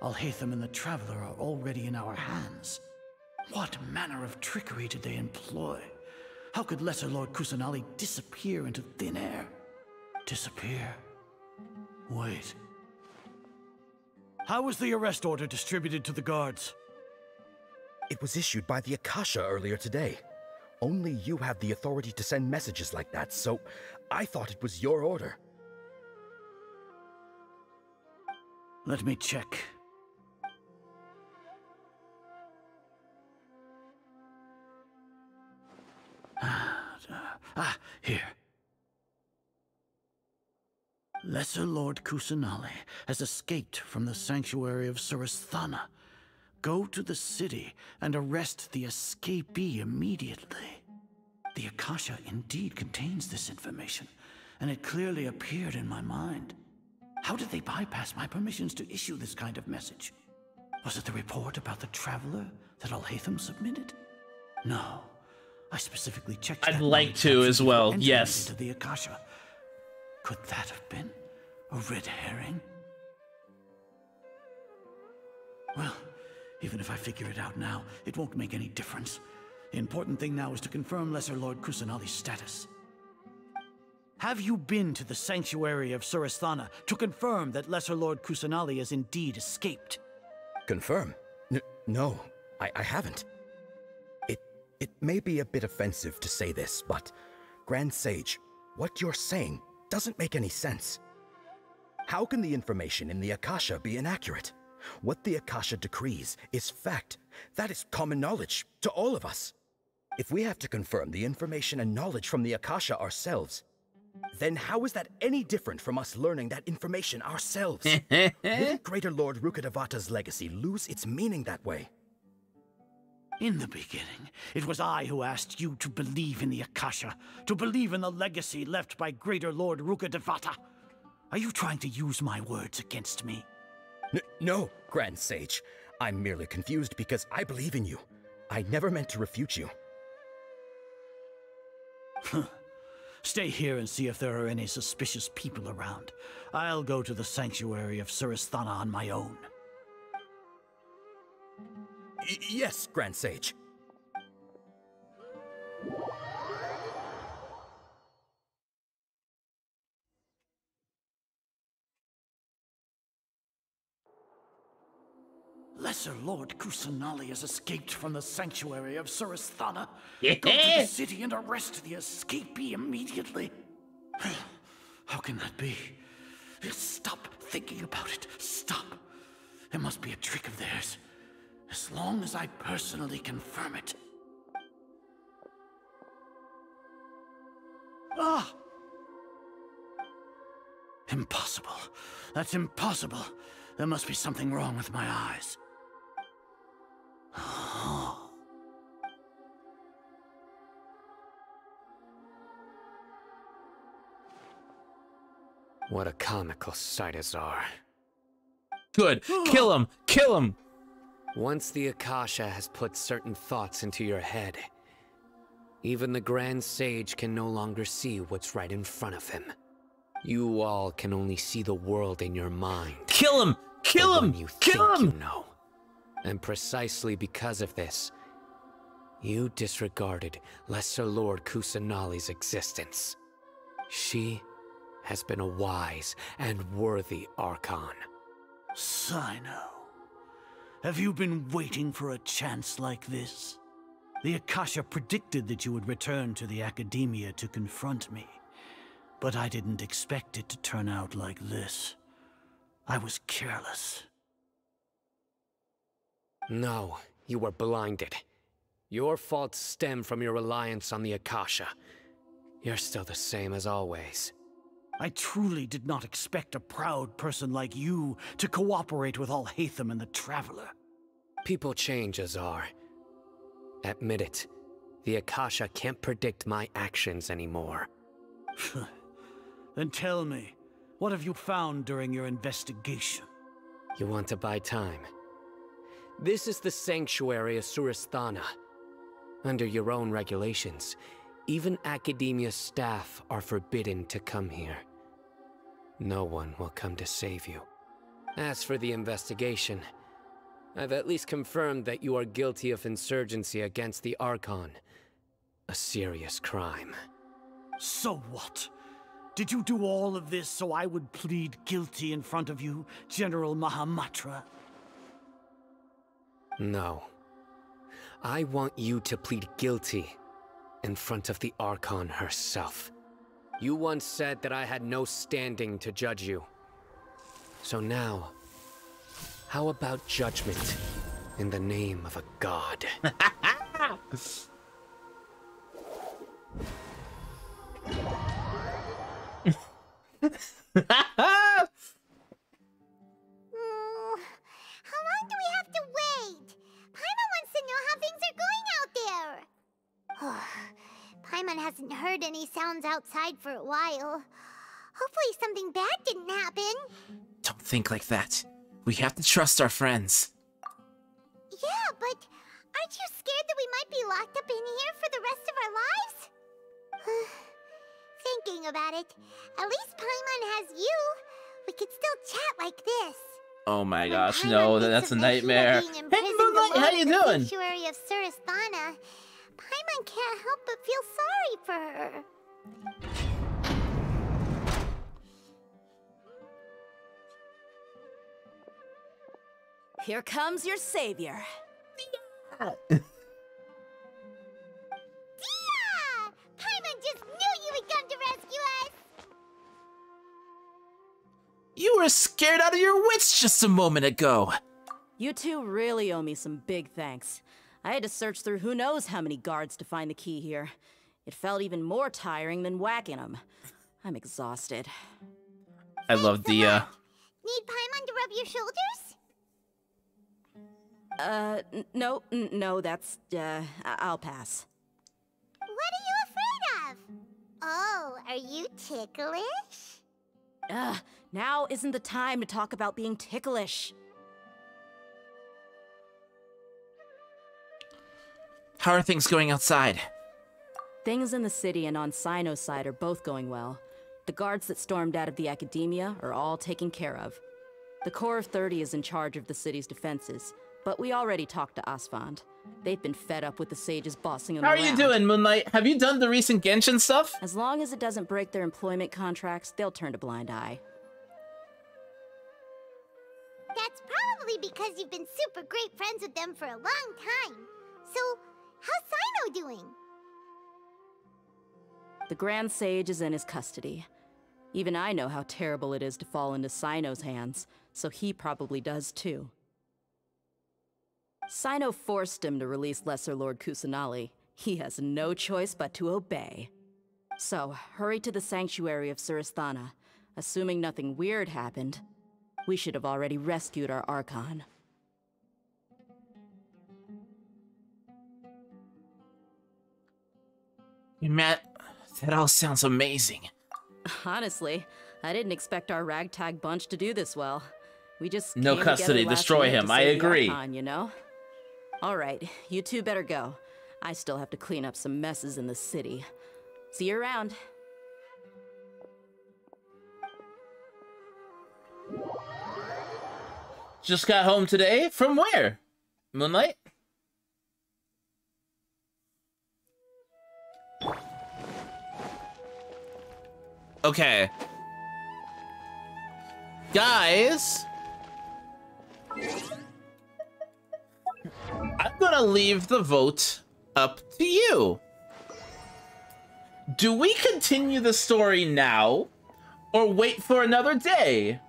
Alhaitham and the Traveler are already in our hands. What manner of trickery did they employ? How could Lesser Lord Kusanali disappear into thin air? Disappear? Wait. How was the arrest order distributed to the guards? It was issued by the Akasha earlier today. Only you have the authority to send messages like that, so I thought it was your order. Let me check. Here. Lesser Lord Kusanali has escaped from the sanctuary of Surasthana. Go to the city and arrest the escapee immediately. The Akasha indeed contains this information, and it clearly appeared in my mind. How did they bypass my permissions to issue this kind of message? Was it the report about the Traveler that Alhaitham submitted? No. I specifically checked. I'd like to as well, yes. Into the Akasha. Could that have been a red herring? Well, even if I figure it out now, it won't make any difference. The important thing now is to confirm Lesser Lord Kusanali's status. Have you been to the sanctuary of Surasthana to confirm that Lesser Lord Kusanali has indeed escaped? Confirm? No, I haven't. It may be a bit offensive to say this, but Grand Sage, what you're saying doesn't make any sense. How can the information in the Akasha be inaccurate? What the Akasha decrees is fact. That is common knowledge to all of us. If we have to confirm the information and knowledge from the Akasha ourselves, then how is that any different from us learning that information ourselves? Wouldn't Greater Lord Rukkhadevata's legacy lose its meaning that way? In the beginning, it was I who asked you to believe in the Akasha, to believe in the legacy left by Greater Lord Rukkhadevata. Are you trying to use my words against me? No, Grand Sage. I'm merely confused because I believe in you. I never meant to refute you. Stay here and see if there are any suspicious people around. I'll go to the sanctuary of Surasthana on my own. Yes, Grand Sage. Lesser Lord Kusanali has escaped from the sanctuary of Surasthana. Go to the city and arrest the escapee immediately. How can that be? Stop thinking about it. Stop. It must be a trick of theirs. As long as I personally confirm it. Ah! Impossible. That's impossible. There must be something wrong with my eyes. What a comical sight is our. Good. Kill him! Kill him! Once the Akasha has put certain thoughts into your head, even the Grand Sage can no longer see what's right in front of him. You all can only see the world in your mind. Kill him! Kill him! Kill him! You know. And precisely because of this, you disregarded Lesser Lord Kusanali's existence. She has been a wise and worthy Archon. Sino. Have you been waiting for a chance like this? The Akasha predicted that you would return to the Academia to confront me. But I didn't expect it to turn out like this. I was careless. No, you were blinded. Your faults stem from your reliance on the Akasha. You're still the same as always. I truly did not expect a proud person like you to cooperate with Alhaitham and the Traveler. People change, Azar. Admit it. The Akasha can't predict my actions anymore. Then tell me, what have you found during your investigation? You want to buy time? This is the sanctuary of Surasthana. Under your own regulations, even Academia staff are forbidden to come here. No one will come to save you. As for the investigation, I've at least confirmed that you are guilty of insurgency against the Archon. A serious crime. So what? Did you do all of this so I would plead guilty in front of you, General Mahamatra? No. I want you to plead guilty in front of the Archon herself. You once said that I had no standing to judge you. So now, how about judgment in the name of a god? How long do we have to wait? Paimon wants to know how things are going out there. Paimon hasn't heard any sounds outside for a while. Hopefully something bad didn't happen. Don't think like that. We have to trust our friends. Yeah, but aren't you scared that we might be locked up in here for the rest of our lives? Thinking about it, at least Paimon has you. We could still chat like this. Oh my gosh, no, that's a nightmare. Hey, Moonlight, how you doing? Sanctuary of Surasthana. Paimon can't help but feel sorry for her. Here comes your savior. Dia! Paimon just knew you would come to rescue us! You were scared out of your wits just a moment ago. You two really owe me some big thanks. I had to search through who knows how many guards to find the key here. It felt even more tiring than whacking them. I'm exhausted. I love Dia. Need Paimon to rub your shoulders? No, that's, I'll pass. What are you afraid of? Oh, are you ticklish? Now isn't the time to talk about being ticklish. How are things going outside? Things in the city and on Sino's side are both going well. The guards that stormed out of the Academia are all taken care of. The Corps of 30 is in charge of the city's defenses, but we already talked to Asfand. They've been fed up with the sages bossing them around. How are you doing, Moonlight? Have you done the recent Genshin stuff? As long as it doesn't break their employment contracts, they'll turn a blind eye. That's probably because you've been super great friends with them for a long time. So, how's Sino doing? The Grand Sage is in his custody. Even I know how terrible it is to fall into Sino's hands, so he probably does too. Sino forced him to release Lesser Lord Kusanali. He has no choice but to obey. So, hurry to the Sanctuary of Surasthana. Assuming nothing weird happened, we should have already rescued our Archon. Matt, that all sounds amazing. Honestly, I didn't expect our ragtag bunch to do this well. We just No came custody, together last destroy minute him, to I save the agree. Archon, you know? Alright, you two better go. I still have to clean up some messes in the city. See you around. Just got home today? From where? Moonlight? Okay. Guys! I'm gonna leave the vote up to you. Do we continue the story now, or wait for another day?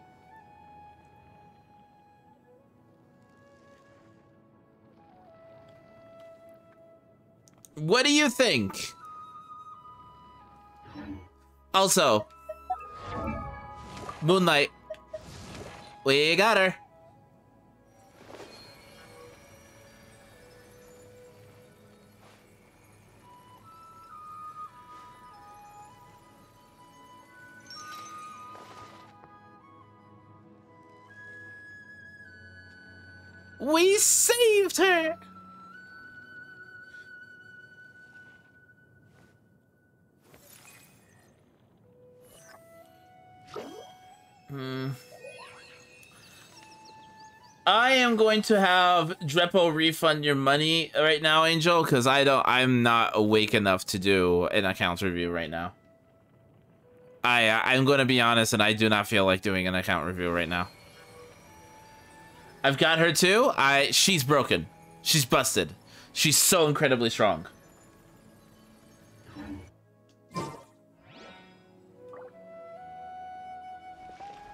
What do you think? Also, Moonlight, we got her. We saved her. I am going to have Drepo refund your money right now, Angel, because I'm not awake enough to do an accounts review right now. I'm going to be honest, and I do not feel like doing an account review right now. I've got her too. She's broken. She's busted. She's so incredibly strong.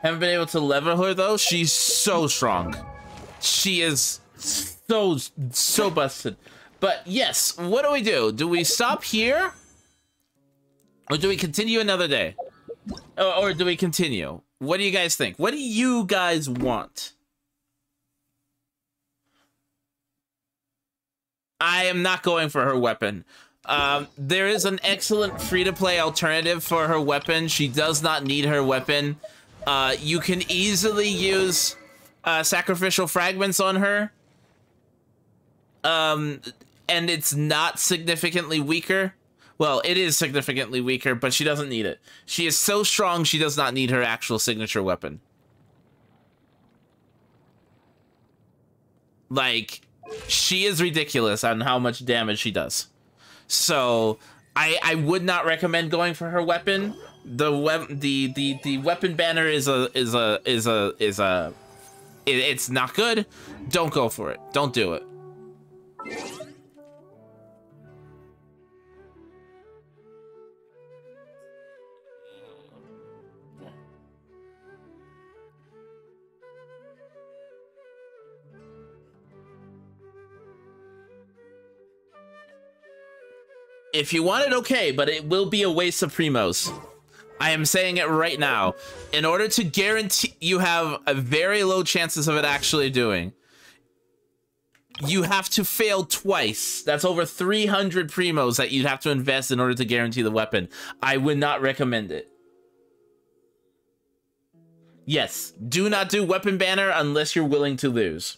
Haven't been able to level her though. She's so strong. She is so busted. But yes, what do we do? Do we stop here? Or do we continue another day? Or do we continue? What do you guys think? What do you guys want? I am not going for her weapon. There is an excellent free-to-play alternative for her weapon. She does not need her weapon. You can easily use sacrificial fragments on her. And it's not significantly weaker. Well, it is significantly weaker, but she doesn't need it. She is so strong, she does not need her actual signature weapon. Like, she is ridiculous on how much damage she does. So, I would not recommend going for her weapon. The weapon banner it's not good. Don't go for it. Don't do it. If you want it, okay, but it will be a waste of primos. I am saying it right now. In order to guarantee you have a very low chances of it actually doing, you have to fail twice. That's over 300 primos that you'd have to invest in order to guarantee the weapon. I would not recommend it. Yes, do not do weapon banner unless you're willing to lose.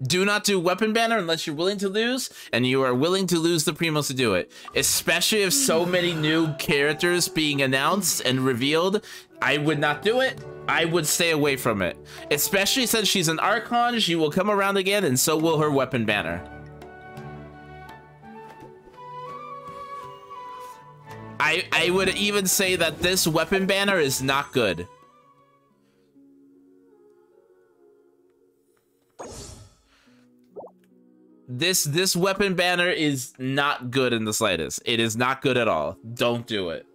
Do not do weapon banner unless you're willing to lose, and you are willing to lose the primos to do it. Especially if so many new characters being announced and revealed, I would not do it. I would stay away from it. Especially since she's an Archon, she will come around again, and so will her weapon banner. I would even say that this weapon banner is not good. This weapon banner is not good in the slightest. It is not good at all. Don't do it.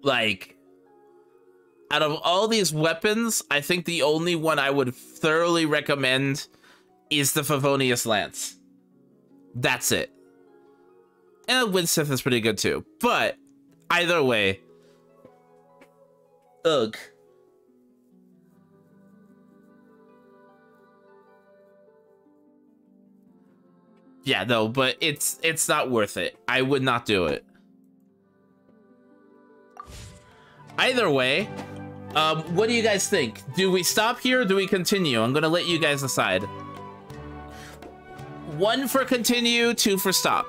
Like, out of all these weapons, I think the only one I would thoroughly recommend is the Favonius Lance. That's it. And Windsith is pretty good too. But either way, ugh. Yeah, no, but it's not worth it. I would not do it. Either way, what do you guys think? Do we stop here or do we continue? I'm gonna let you guys decide. 1 for continue, 2 for stop.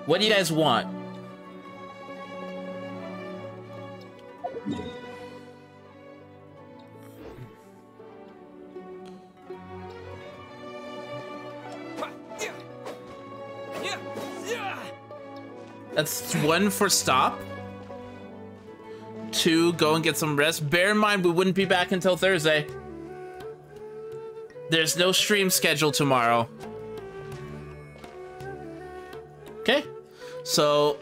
What do you guys want? That's 1 for stop. 2, go and get some rest. Bear in mind, we wouldn't be back until Thursday. There's no stream scheduled tomorrow. Okay, so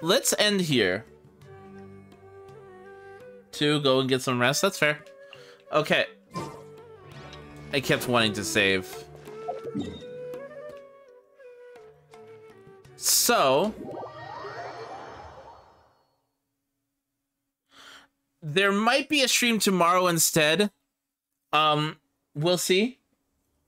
let's end here. 2, go and get some rest. That's fair. Okay. I kept wanting to save. So there might be a stream tomorrow instead. We'll see.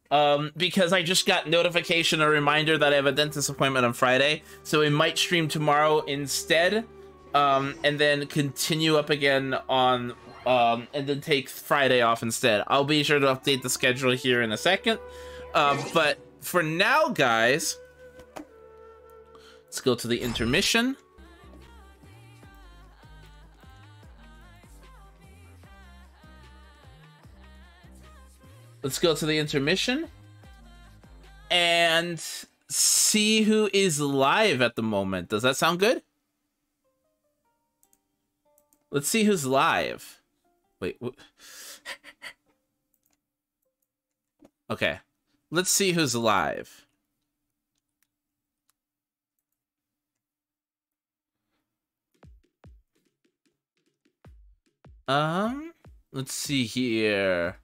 Because I just got notification, a reminder that I have a dentist appointment on Friday. So we might stream tomorrow instead. And then continue up again on, and then take Friday off instead. I'll be sure to update the schedule here in a second. But for now, guys, let's go to the intermission. Let's go to the intermission and see who is live at the moment. Does that sound good? Let's see who's live. Wait. Okay. Let's see who's live. Let's see here.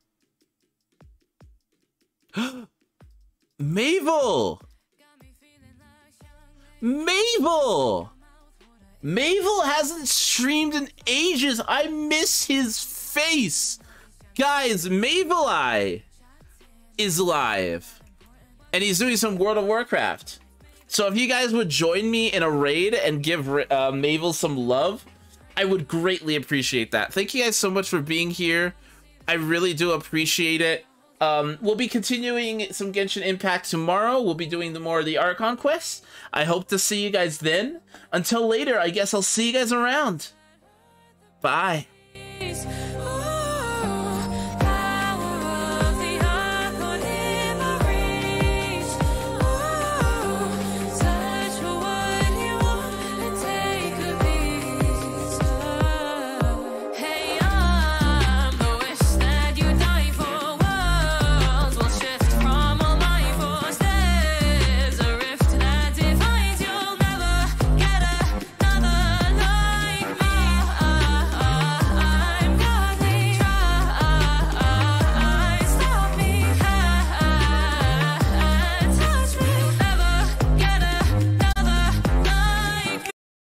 Mabel! Mabel! Mabel hasn't streamed in ages. I miss his face. Guys, Mabel is live. And he's doing some World of Warcraft. So if you guys would join me in a raid and give Mabel some love, I would greatly appreciate that. Thank you guys so much for being here. I really do appreciate it. We'll be continuing some Genshin Impact tomorrow. We'll be doing more of the Archon quests. I hope to see you guys then. Until later, I guess I'll see you guys around. Bye.